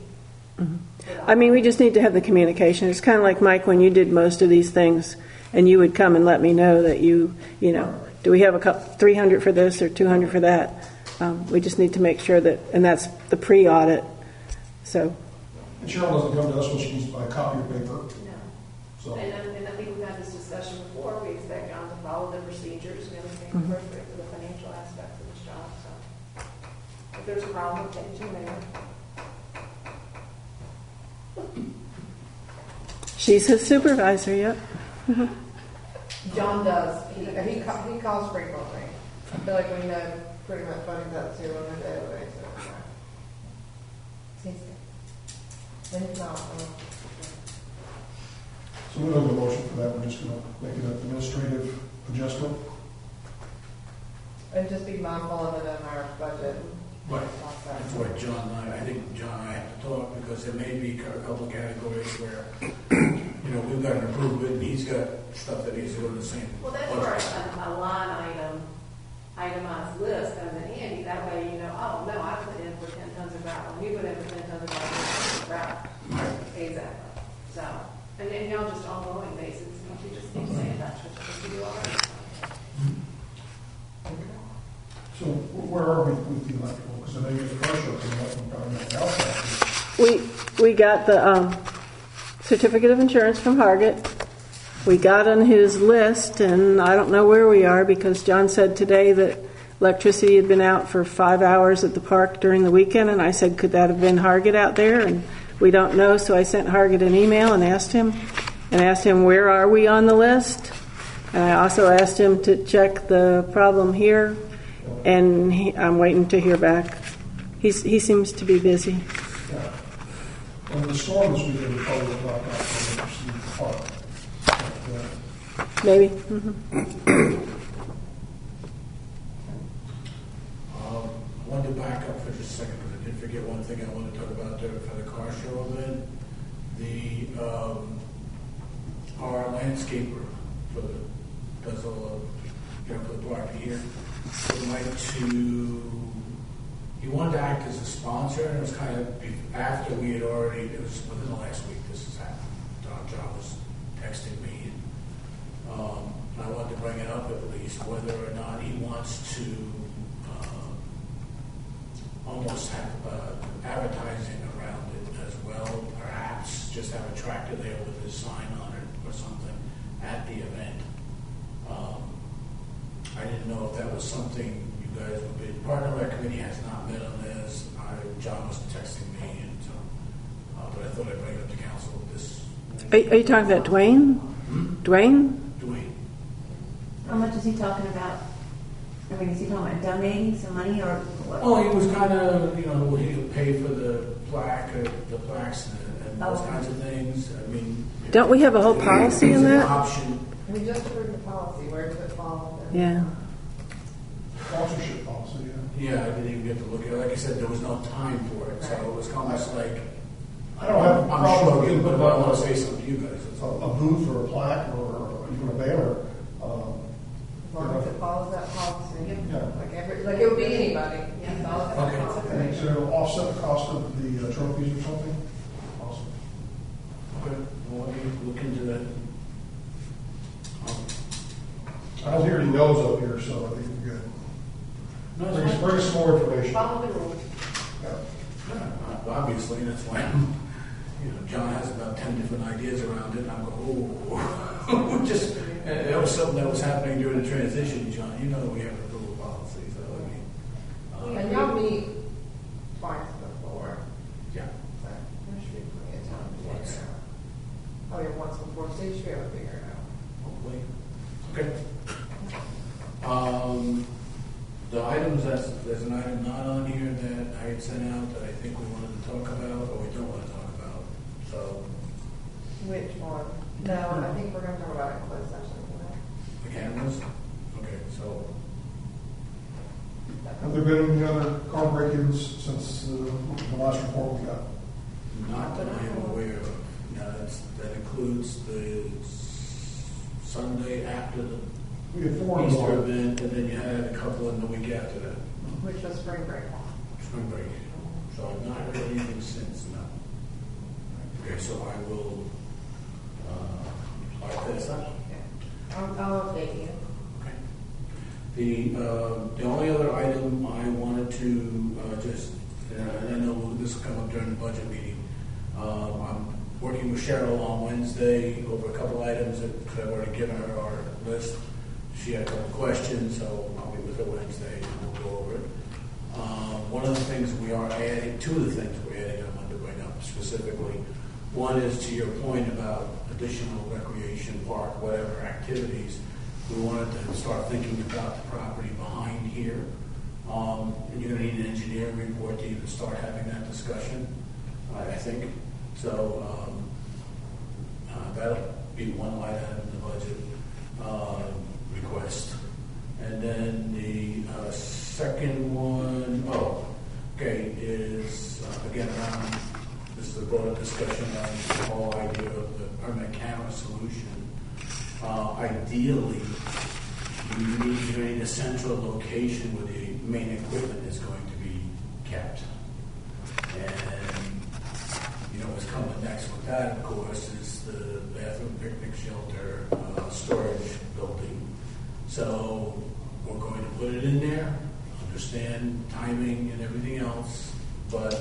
I mean, we just need to have the communication. It's kind of like, Mike, when you did most of these things, and you would come and let me know that you know, do we have 300 for this or 200 for that? We just need to make sure that, and that's the pre-audit. So, And Cheryl doesn't come to us when she needs to buy a copy of paper. No. So And I think we've had this discussion before. We expect John to follow the procedures and everything appropriate for the financial aspects of his job. So if there's a problem, take it to the mayor. she's his supervisor, yep. John does. He calls frequently. I feel like we know pretty much what he's up to on a daily basis. And he's not. So we don't have a motion for that. We're just going to make it an administrative adjustment. And just be mindful of it in our budget. Right. That's why John and I think John and I have to talk, because there may be a couple of categories where, you know, we've got an improvement and he's got stuff that he's doing the same. Well, that's where a line item, itemized list comes in handy. That way you know, oh, no, I put in for 10 tons of gravel. You put in for 10 tons of gravel. Exactly. So, and then, you know, just ongoing basis. You just keep saying that's what you do already. So where are we with the electrical? Because I know you have a car show coming up and probably not outside. We got the certificate of insurance from Hargett. We got on his list, and I don't know where we are, because John said today that electricity had been out for 5 hours at the park during the weekend, and I said, could that have been Hargett out there? And we don't know, so I sent Hargett an email and asked him where are we on the list. And I also asked him to check the problem here, and I'm waiting to hear back. He seems to be busy. Yeah. And the storm this weekend will probably knock out the park. Maybe. I wanted to back up for just a second, because I did forget one thing I wanted to talk about there for the car show event. Our landscaper does all of, for the park here, would like to he wanted to act as a sponsor, and it was kind of after we had already, it was within the last week this has happened. John was texting me, and I wanted to bring it up at least, whether or not he wants to almost have advertising around it as well, perhaps just have a tractor there with his sign on it or something at the event. I didn't know if that was something you guys would be. Part of our committee has not met on this. John was texting me, and so, but I thought I'd bring it up to council this. Are you talking about Dwayne? Dwayne? Dwayne. How much is he talking about? I mean, is he talking about donating some money or what? Well, he was kind of, he would pay for the plaques and those kinds of things. I mean, Don't we have a whole policy in it's an that? option. We just approved the policy, where does it fall under? Yeah. Sponsorship policy, yeah. Yeah, I didn't even get to look at it. Like I said, there was no time for it, so it was almost like. I don't have a I'm problem sure with you, it, but but I want to say something to you guys. a booth or a plaque or even a banner. As long as it follows that policy. Yeah. Like it would be anybody. Yeah. It follows that Okay. policy. So it'll offset the cost of the trophies or something? Awesome. Okay, well, let me look into that. I don't hear any no's up here, so I think we're good. No, Bring it's us, fine. bring us some more information. Follow the rules. Yeah. Yeah, obviously, that's why, John has about 10 different ideas around it, and I'm going, oh, just, and that was something that was happening during the transition, John, we have a approval policy, so, And y'all meet twice before. yeah. So there should be plenty of time to figure it out. Oh, yeah, once before, so you should be able to figure it out. Hopefully. Okay. The items, there's an item not on here that I had sent out that I think we wanted to talk about, or we don't want to talk about, so, Which one? No, I think we're going to talk about it in closed session today. the cameras? Okay, so, Have there been any other car break-ins since the last report we got? not that I am aware of. Now, that includes the Sunday after the We had 4 in Easter July. event, and then you had a couple in the week after that, Which was spring break. spring break. So I've not heard anything since, no. Okay, so I will, write this up. I'll update you. Okay. The only other item I wanted to just, and I know this will come up during the budget meeting. I'm working with Cheryl on Wednesday over a couple items that I've already given her our list. She had a couple questions, so I'll be with her Wednesday and we'll go over it. One of the things we are adding, 2 of the things we're adding, I wanted to bring up specifically. One is to your point about additional recreation park, whatever activities. We wanted to start thinking about the property behind here. And you're going to need an engineering report to even start having that discussion, I think. So that'll be one line item in the budget request. And then the second one, is again around, this is a broader discussion on the whole idea of the permanent camera solution. Ideally, you need a central location where the main equipment is going to be kept. And what's coming next with that, of course, is the bathroom, picnic shelter, storage building. So we're going to put it in there, understand timing and everything else, but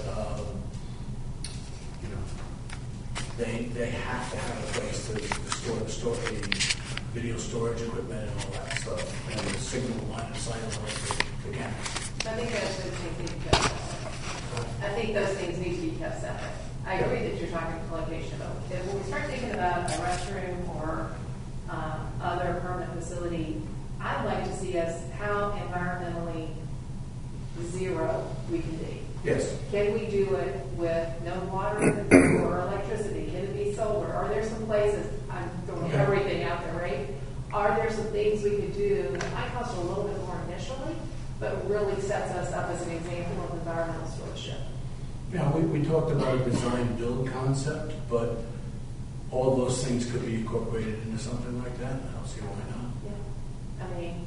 they have to have a place to store the video storage equipment and all that stuff, and the signal line of sight on the cameras. I think those things need to be kept separate. I think those things need to be kept separate. I agree that you're talking location, but if we start thinking about a restroom or other permanent facility, I'd like to see us how environmentally zero we can be. Yes. Can we do it with no water or electricity? Can it be solar? Are there some places, I'm throwing everything out there, right? Are there some things we could do that might cost a little bit more initially, but really sets us up as an example of environmental stewardship? Yeah, we talked about a design-build concept, but all those things could be incorporated into something like that. I don't see why not. Yeah. I mean,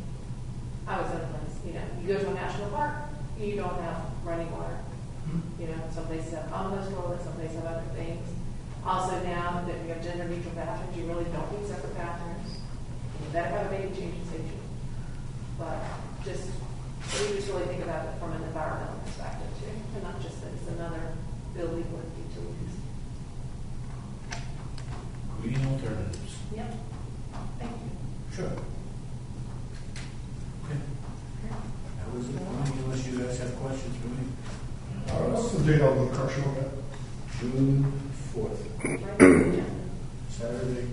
I was in a place, you go to a national park, you don't have running water. You know, some places have compost toilets, some places have other things. Also now that we have gender neutral bathrooms, you really don't need separate bathrooms. You better have a baby changing station. But just, we just really think about it from an environmental perspective too, and not just that it's another building with utilities. Green alternatives. Yep. Thank you. Sure. Okay. That was it, unless you guys have questions for me. What's the date on the car show again? June 4th, Right on the agenda. Saturday.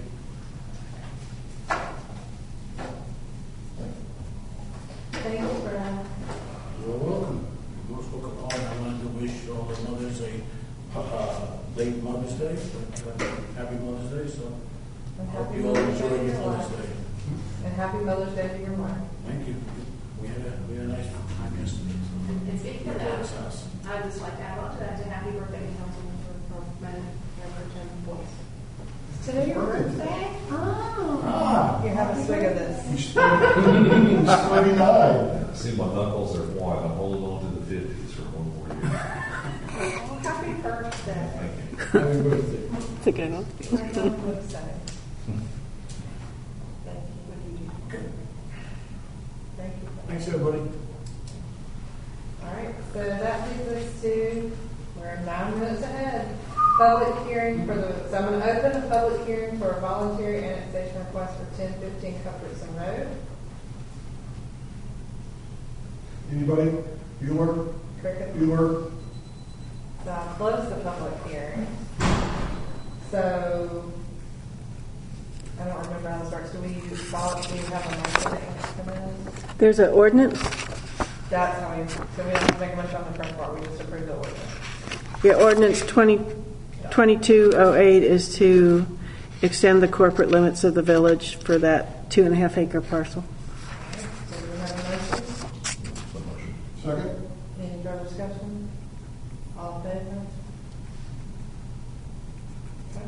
Thank you for that. You're welcome. You're most welcome. Oh, and I wanted to wish all the mothers a late Mother's Day, but happy Mother's Day. So And I hope happy you all Mother's Day enjoy to your your Mother's wife. Day. And happy Mother's Day to your wife. Thank you. We had a nice time yesterday. And speaking of At that, Dad's house. I'd just like to add on to that, to happy birthday to Councilman from Member Tim Boyce. Is today your birthday? Oh. Here, have a swig of this. He's 39. See, my knuckles are white. I'm holding on to the 50s for one more year. Oh, happy birthday. Thank you. Happy birthday. It's a good one. Thank you. Thank you. Thanks, everybody. All right, so that leads us to, we're 9 minutes ahead. Public hearing for the, so I'm going to open a public hearing for a voluntary annexation request for 1015 Cuthbertson Road. Anybody? Bueller? Cricket. Bueller? So I'll close the public hearing. So, I don't remember how this works. Do we follow, do you have a motion that you have to come in? There's an ordinance. That's how we, so we don't have to make a motion on the front part, we just approve the ordinance. Yeah, ordinance 2208 is to extend the corporate limits of the village for that 2.5 acre parcel. So do we have a motion? Second? Any further discussion? All in favor? Okay.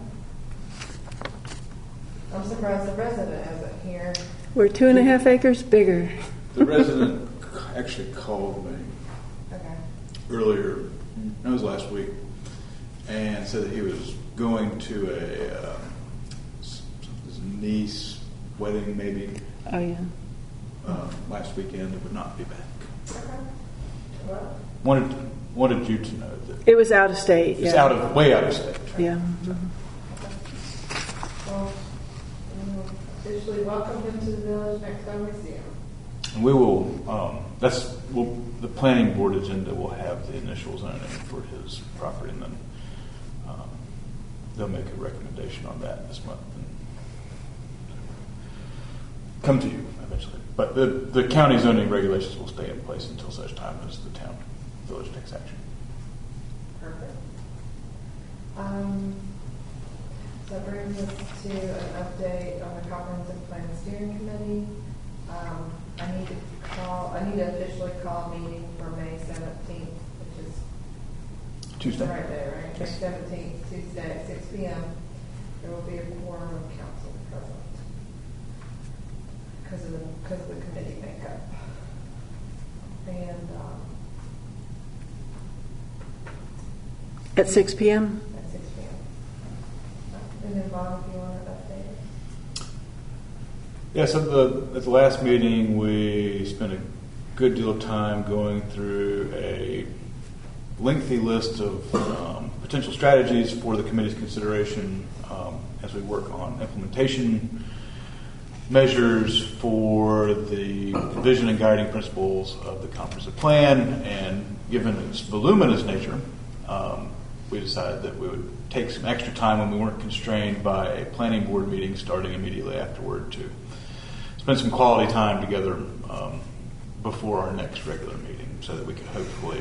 I'm surprised the resident isn't here. We're 2.5 acres bigger. The resident actually called me Okay. earlier, it was last week, and said that he was going to his niece wedding maybe Oh, yeah. last weekend and would not be back. Okay. Well, Wanted you to know that It was out of state, it's yeah. way out of state. Yeah. well, we'll officially welcome him to the village next time we see him. And we will, the planning board agenda will have the initial zoning for his property, and then they'll make a recommendation on that this month and come to you eventually. But the county zoning regulations will stay in place until such time as the village takes action. Perfect. So that brings us to an update on the comprehensive plan steering committee. I need to officially call a meeting for May 17th, which is Tuesday. the right day, right? May 17th, Tuesday at 6 p.m. There will be a quorum of council present because of the committee makeup. And At 6 p.m.? at 6 p.m. And then Bob, if you want to update us. Yes, at the last meeting, we spent a good deal of time going through a lengthy list of potential strategies for the committee's consideration as we work on implementation measures for the vision and guiding principles of the comprehensive plan. And given its voluminous nature, we decided that we would take some extra time when we weren't constrained by a planning board meeting starting immediately afterward to spend some quality time together before our next regular meeting so that we can hopefully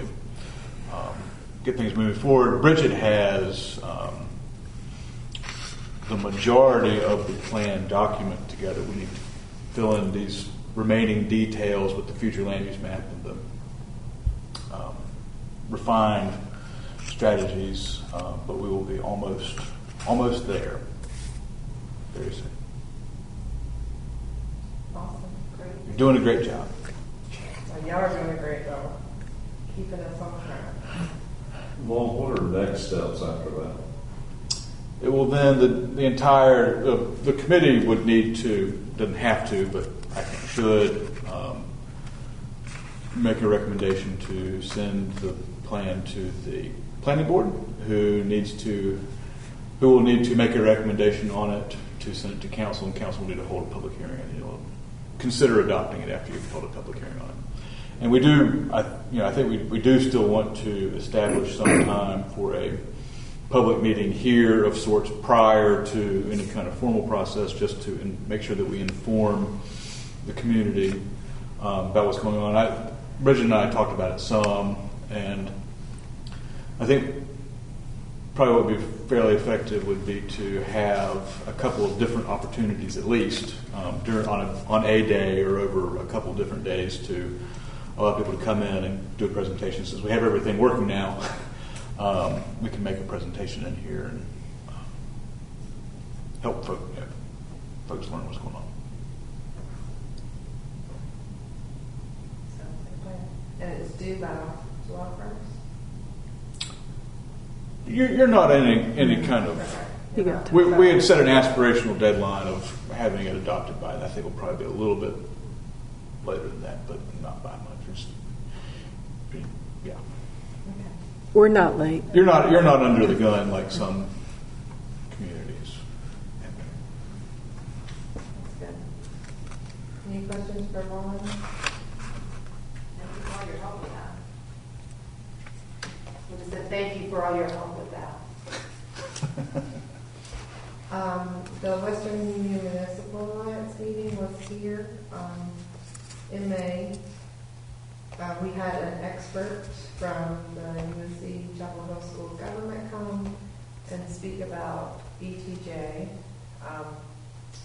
get things moving forward. Bridget has the majority of the plan document together. We need to fill in these remaining details with the future land use map and the refined strategies, but we will be almost there very soon. Awesome. Great. You're doing a great job. Well, y'all are doing a great job. keeping us on track. Well, what are the next steps after that? It will then, the entire, the committee would need to, doesn't have to, but I think should, make a recommendation to send the plan to the planning board, who will need to make a recommendation on it to send it to council, and council will need to hold a public hearing, and you'll consider adopting it after you've held a public hearing on it. And we do, I think we do still want to establish some time for a public meeting here of sorts prior to any kind of formal process, just to make sure that we inform the community about what's going on. Bridget and I talked about it some, and I think probably what would be fairly effective would be to have a couple of different opportunities, at least on a day or over a couple of different days, to allow people to come in and do a presentation. Since we have everything working now, we can make a presentation in here and help folks learn what's going on. And it's due by July 1st? You're not in any kind of... You got We had set an aspirational deadline of having it adopted by, I think it'll probably be a little bit later than that, but not by much. Yeah. We're not late. You're not under the gun like some communities. That's good. Any questions for Lauren? Thank you for all your help with that. We just said thank you for all your help with that. The Western Union Municipal Alliance meeting was here in May. We had an expert from the UNC Chapel Hill School of Government come and speak about ETJ.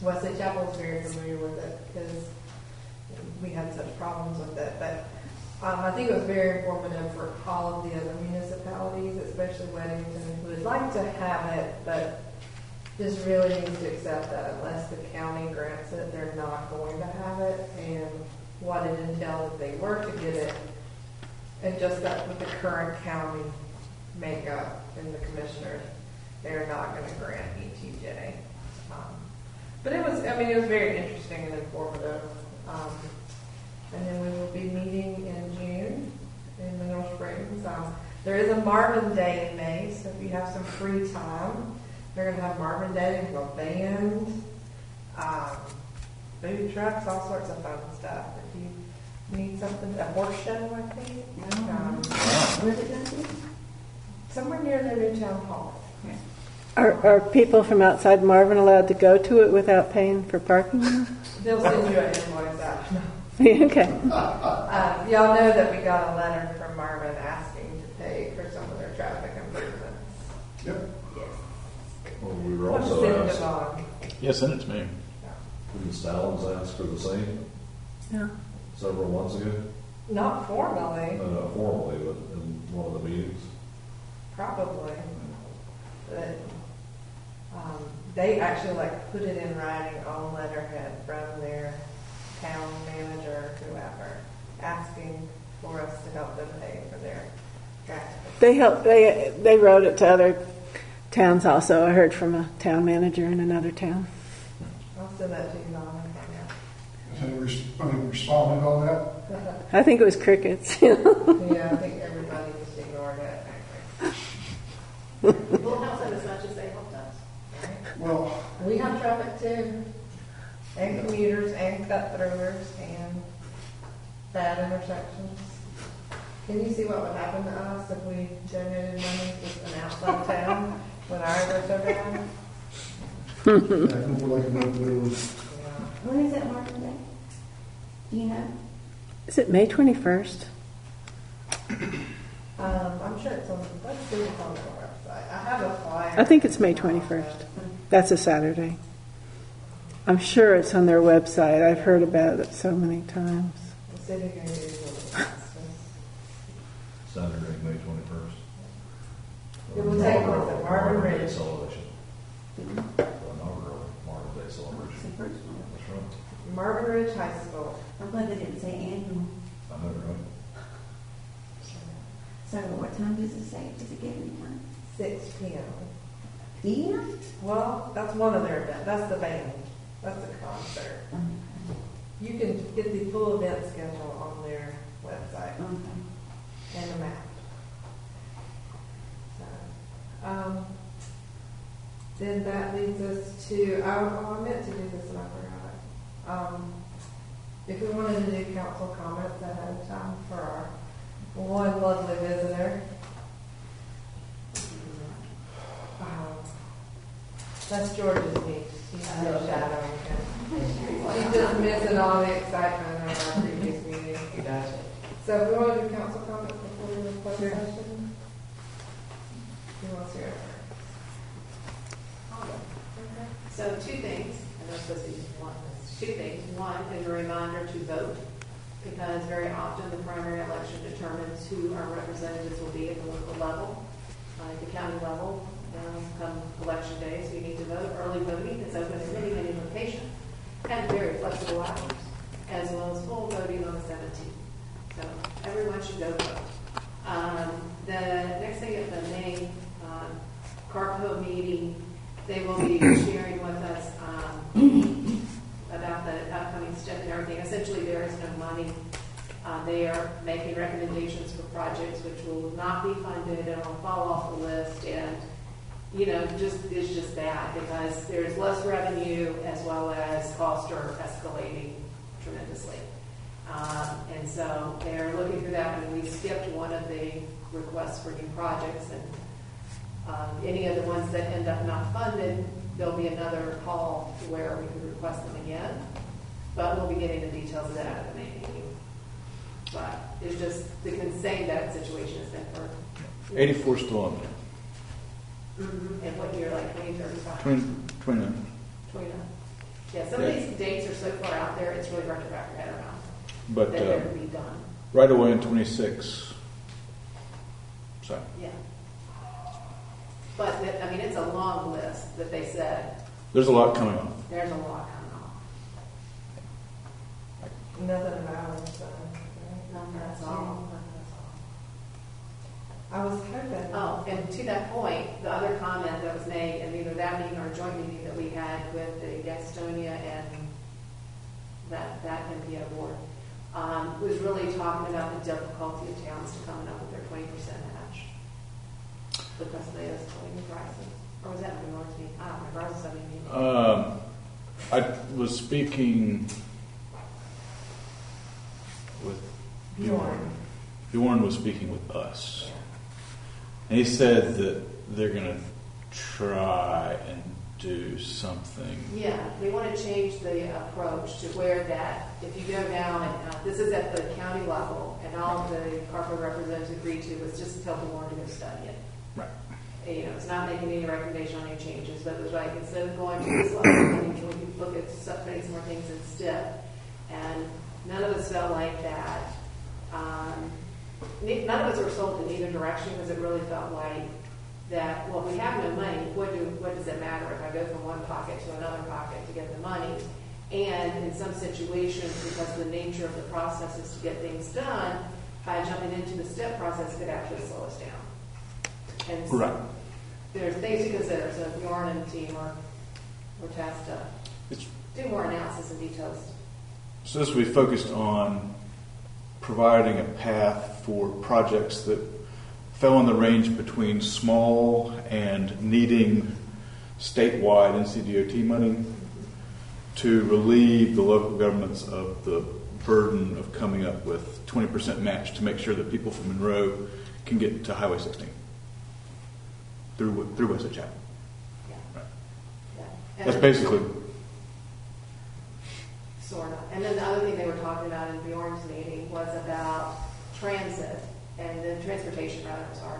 Wesley Chapel is very familiar with it because we had such problems with it. But I think it was very informative for all of the other municipalities, especially Weddington, who would like to have it, but just really needs to accept that unless the county grants it, they're not going to have it. And what it entails if they were to get it, and just that with the current county makeup and the commissioners, they're not going to grant ETJ. But it was very interesting and informative. And then we will be meeting in June in Mineral Springs. There is a Marvin Day in May, so if you have some free time, they're going to have Marvin Day and a band, food trucks, all sorts of fun stuff. If you need something, a horse show, I think. Where's it going to be? Somewhere near the new town hall. Are people from outside Marvin allowed to go to it without paying for parking? They'll send you an invoice out. Okay. Y'all know that we got a letter from Marvin asking to pay for some of their traffic improvements. Yep. Well, we were I'll also send it asked, on. Yeah, send it to me. didn't Stallings ask for the same Yeah. several months ago? Not formally, No, not formally, but in one of the meetings. probably. But they actually put it in writing on letterhead from their town manager, whoever, asking for us to help them pay for their traffic. They wrote it to other towns also. I heard from a town manager in another town. I'll send that to you, Donna. Has anybody responded on that? I think it was crickets. Yeah, I think everybody just ignored it. We'll help them as much as they helped us. Well, We have traffic too, and commuters, and cut-througers, and bad intersections. Can you see what would happen to us if we donated money to an outside town when ours are so bad? I think we're like another little. When is that Marvin Day? Do you know? Is it May 21st? I'm sure it's on, let's see if it's on our website. I have a flyer. I think it's May 21st. That's a Saturday. I'm sure it's on their website. I've heard about it so many times. The city can do it. Saturday, May 21st. It will take place at Marvin Ridge. Celebration. Inaugural Marvin Day celebration. It's the first one. That's right. Marvin Ridge High School. I'm glad they didn't say annual. I know, right? So what time does it say? Does it give any time? 6 p.m. PM? Well, that's one of their events. That's the band. That's the concert. You can get the full event schedule on their website Okay. and a map. So, then that leads us to, I meant to do this and I forgot. If we wanted to do council comments ahead of time for our one lovely visitor. That's George's niece. She's still shadowing him. She's just missing all the excitement of our previous meeting. So if we want to do council comments before we move to closed session, who wants to go first? So two things, and that's supposed to be one. Two things. One is a reminder to vote, because very often the primary election determines who our representatives will be at the local level, at the county level, come election day. So you need to vote. Early voting is open in many, many locations and very flexible hours, as well as full voting on the 17th. So everyone should go vote. The next thing at the May CARPO meeting, they will be sharing with us about the upcoming step and everything. Essentially, there is no money. They are making recommendations for projects which will not be funded and will fall off the list. And, it's just bad because there's less revenue as well as costs are escalating tremendously. And so they're looking through that, and we skipped one of the requests for new projects. And any of the ones that end up not funded, there'll be another call to where we can request them again. But we'll be getting the details of that at the May meeting. But it's just, they can say that situation has been for 84 still on there. And what year, like 2035? 29. 29. Yeah, some of these dates are so far out there, it's really hard to wrap your head around. But that they're going to be done. right away in 26. So. Yeah. But, it's a long list that they said. There's a lot coming on. There's a lot coming on. Nothing about it. So, That's all. I was hoping. Oh, and to that point, the other comment that was made in either that meeting or a joint meeting that we had with the Gastonia and that MPO board was really talking about the difficulty of towns to coming up with their 20% match because of the escalating prices. Or was that in New York meeting? I don't remember. I was somebody meeting. I was speaking with Bjorn. Bjorn was speaking with us. And he said that they're going to try and do something. Yeah, they want to change the approach to where that, if you go down, and this is at the county level, and all the CARPO representatives agreed to was just tell the board to go study it. Right. It's not making any recommendation on any changes, but it was like, instead of going to this level, we could look at putting some more things in step. And none of us felt like that. None of us were sold in either direction because it really felt like that, well, if we have no money, what does it matter if I go from one pocket to another pocket to get the money? And in some situations, because the nature of the process is to get things done, by jumping into the step process could actually slow us down. And so Right. there's things to consider. So Bjorn and the team were tasked to do more analysis and details. So this will be focused on providing a path for projects that fell in the range between small and needing statewide NCDOT money to relieve the local governments of the burden of coming up with 20% match to make sure that people from Monroe can get to Highway 16 through Wesley Chapel. Yeah. Right. Yeah. That's basically. Sort of. And then the other thing they were talking about in Bjorn's meeting was about transit and then transportation,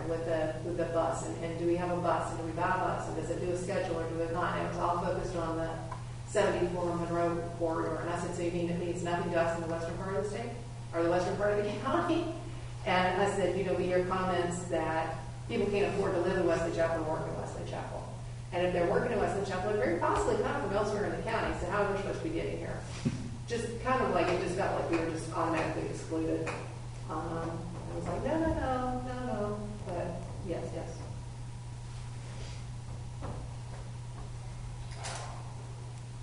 with the bus. And do we have a bus? And do we buy a bus? And does it do a schedule or do it not? And it was all focused on the 74 Monroe corridor. And I said, so you mean it means nothing to us in the western part of the state? Or the western part of the county? And I said, we hear comments that people can't afford to live in Wesley Chapel and work in Wesley Chapel. And if they're working in Wesley Chapel, they're very possibly come from elsewhere in the county. So how are we supposed to be getting here? Just kind of like, it just felt like we were just automatically excluded. I was like, no, but yes.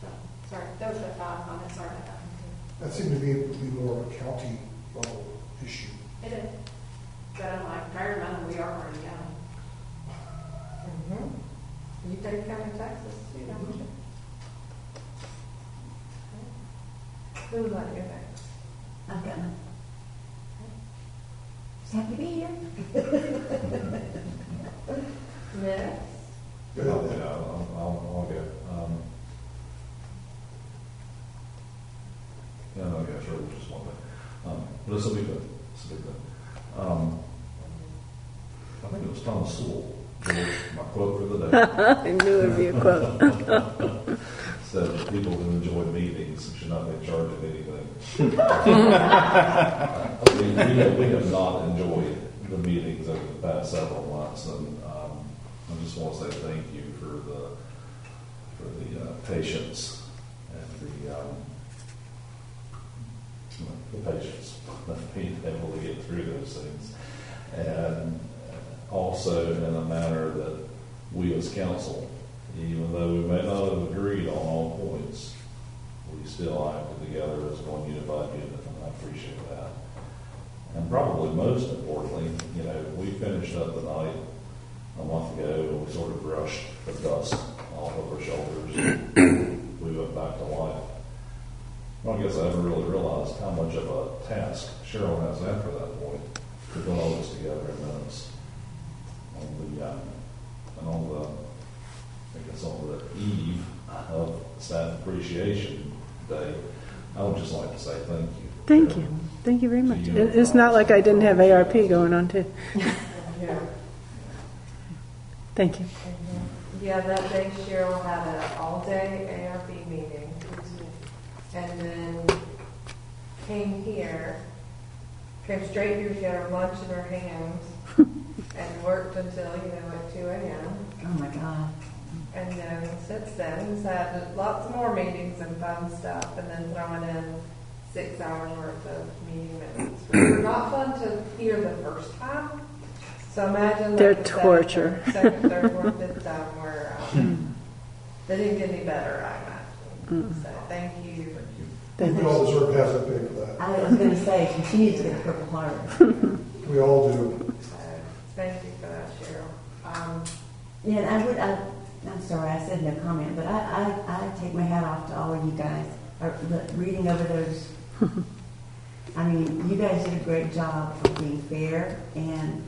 So, sorry, those are 5 comments, sorry about that. That seemed to be more of a county level issue. It is. But I'm like, fair enough, we are already going. Mm-hmm. You take county taxes too, don't you? Who would like to go next? I've got none. Just happy to be here. Next. Yeah, I'll go. Yeah, no, yeah, sure, just one thing. But this will be good. This will be good. I think it was Thomas Sewell, my quote for the day. I knew it would be a quote. Said that people who enjoy meetings should not be charged of anything. We have not enjoyed the meetings over the past several months, and I just want to say thank you for the patience and the patience of being able to get through those things, and also in a manner that we as council, even though we may not have agreed on all points, we still acted together as one unified unit, and I appreciate that. And probably most importantly, we finished up the night a month ago, and we sort of brushed the dust off of our shoulders. We went back to life. Well, I guess I haven't really realized how much of a task Cheryl has after that point to put all this together in minutes. On the eve of Staff Appreciation Day, I would just like to say thank you. Thank you. Thank you very much. It's not like I didn't have ARP going on too. Yeah. Thank you. Yeah, that day Cheryl had an all-day ARP meeting, and then came straight here, she had her lunch in her hands, and worked until, at 2 a.m. Oh my God. And then since then, he's had lots more meetings and fun stuff, and then throwing in 6 hours worth of meeting minutes, which were not fun to hear the first time. So imagine They're the torture. second, third, fourth, fifth time where they didn't get any better, I imagine. So thank you. We all deserve to have that pay for that. I was going to say, she needs to get a Purple Heart. We all do. So thank you for that, Cheryl. Yeah, and I'm sorry, I said no comment, but I take my hat off to all of you guys. Reading over those, I mean, you guys did a great job of being fair and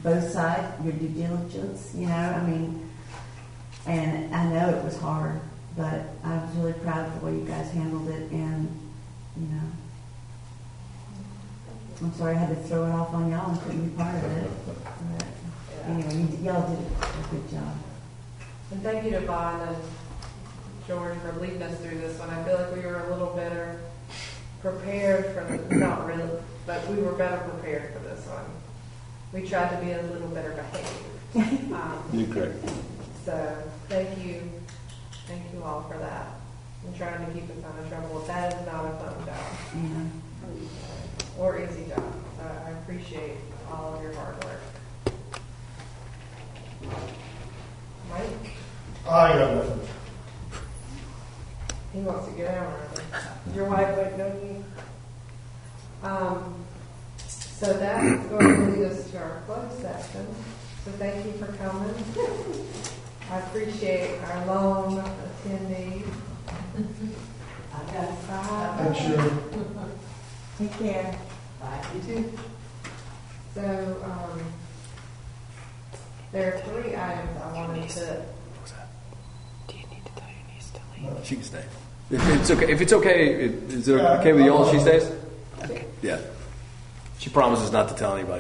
both sides, your due diligence, and I know it was hard, but I was really proud of the way you guys handled it, and, I'm sorry I had to throw it off on y'all and couldn't be part of it. But anyway, y'all did a good job. And thank you to Vaughn and George for leading us through this one. I feel like we were a little better prepared not really, but we were better prepared for this one. We tried to be a little better behaved. You're correct. So thank you all for that. And trying to keep us out of trouble. That is not a fun job. Or easy job. So I appreciate all of your hard work. Mike? I got nothing. He wants to get out early. Your wife waiting on you? So that's going to lead us to our closed session. So thank you for coming. I appreciate our lone attendees. I've got 5. Thanks, Sharon. Take care. Bye. You too. So, there are 3 items I wanted to. Do you need to tell your niece to leave? She can stay. If it's okay, is it okay with y'all if she stays? Okay. Yeah. She promises not to tell anybody.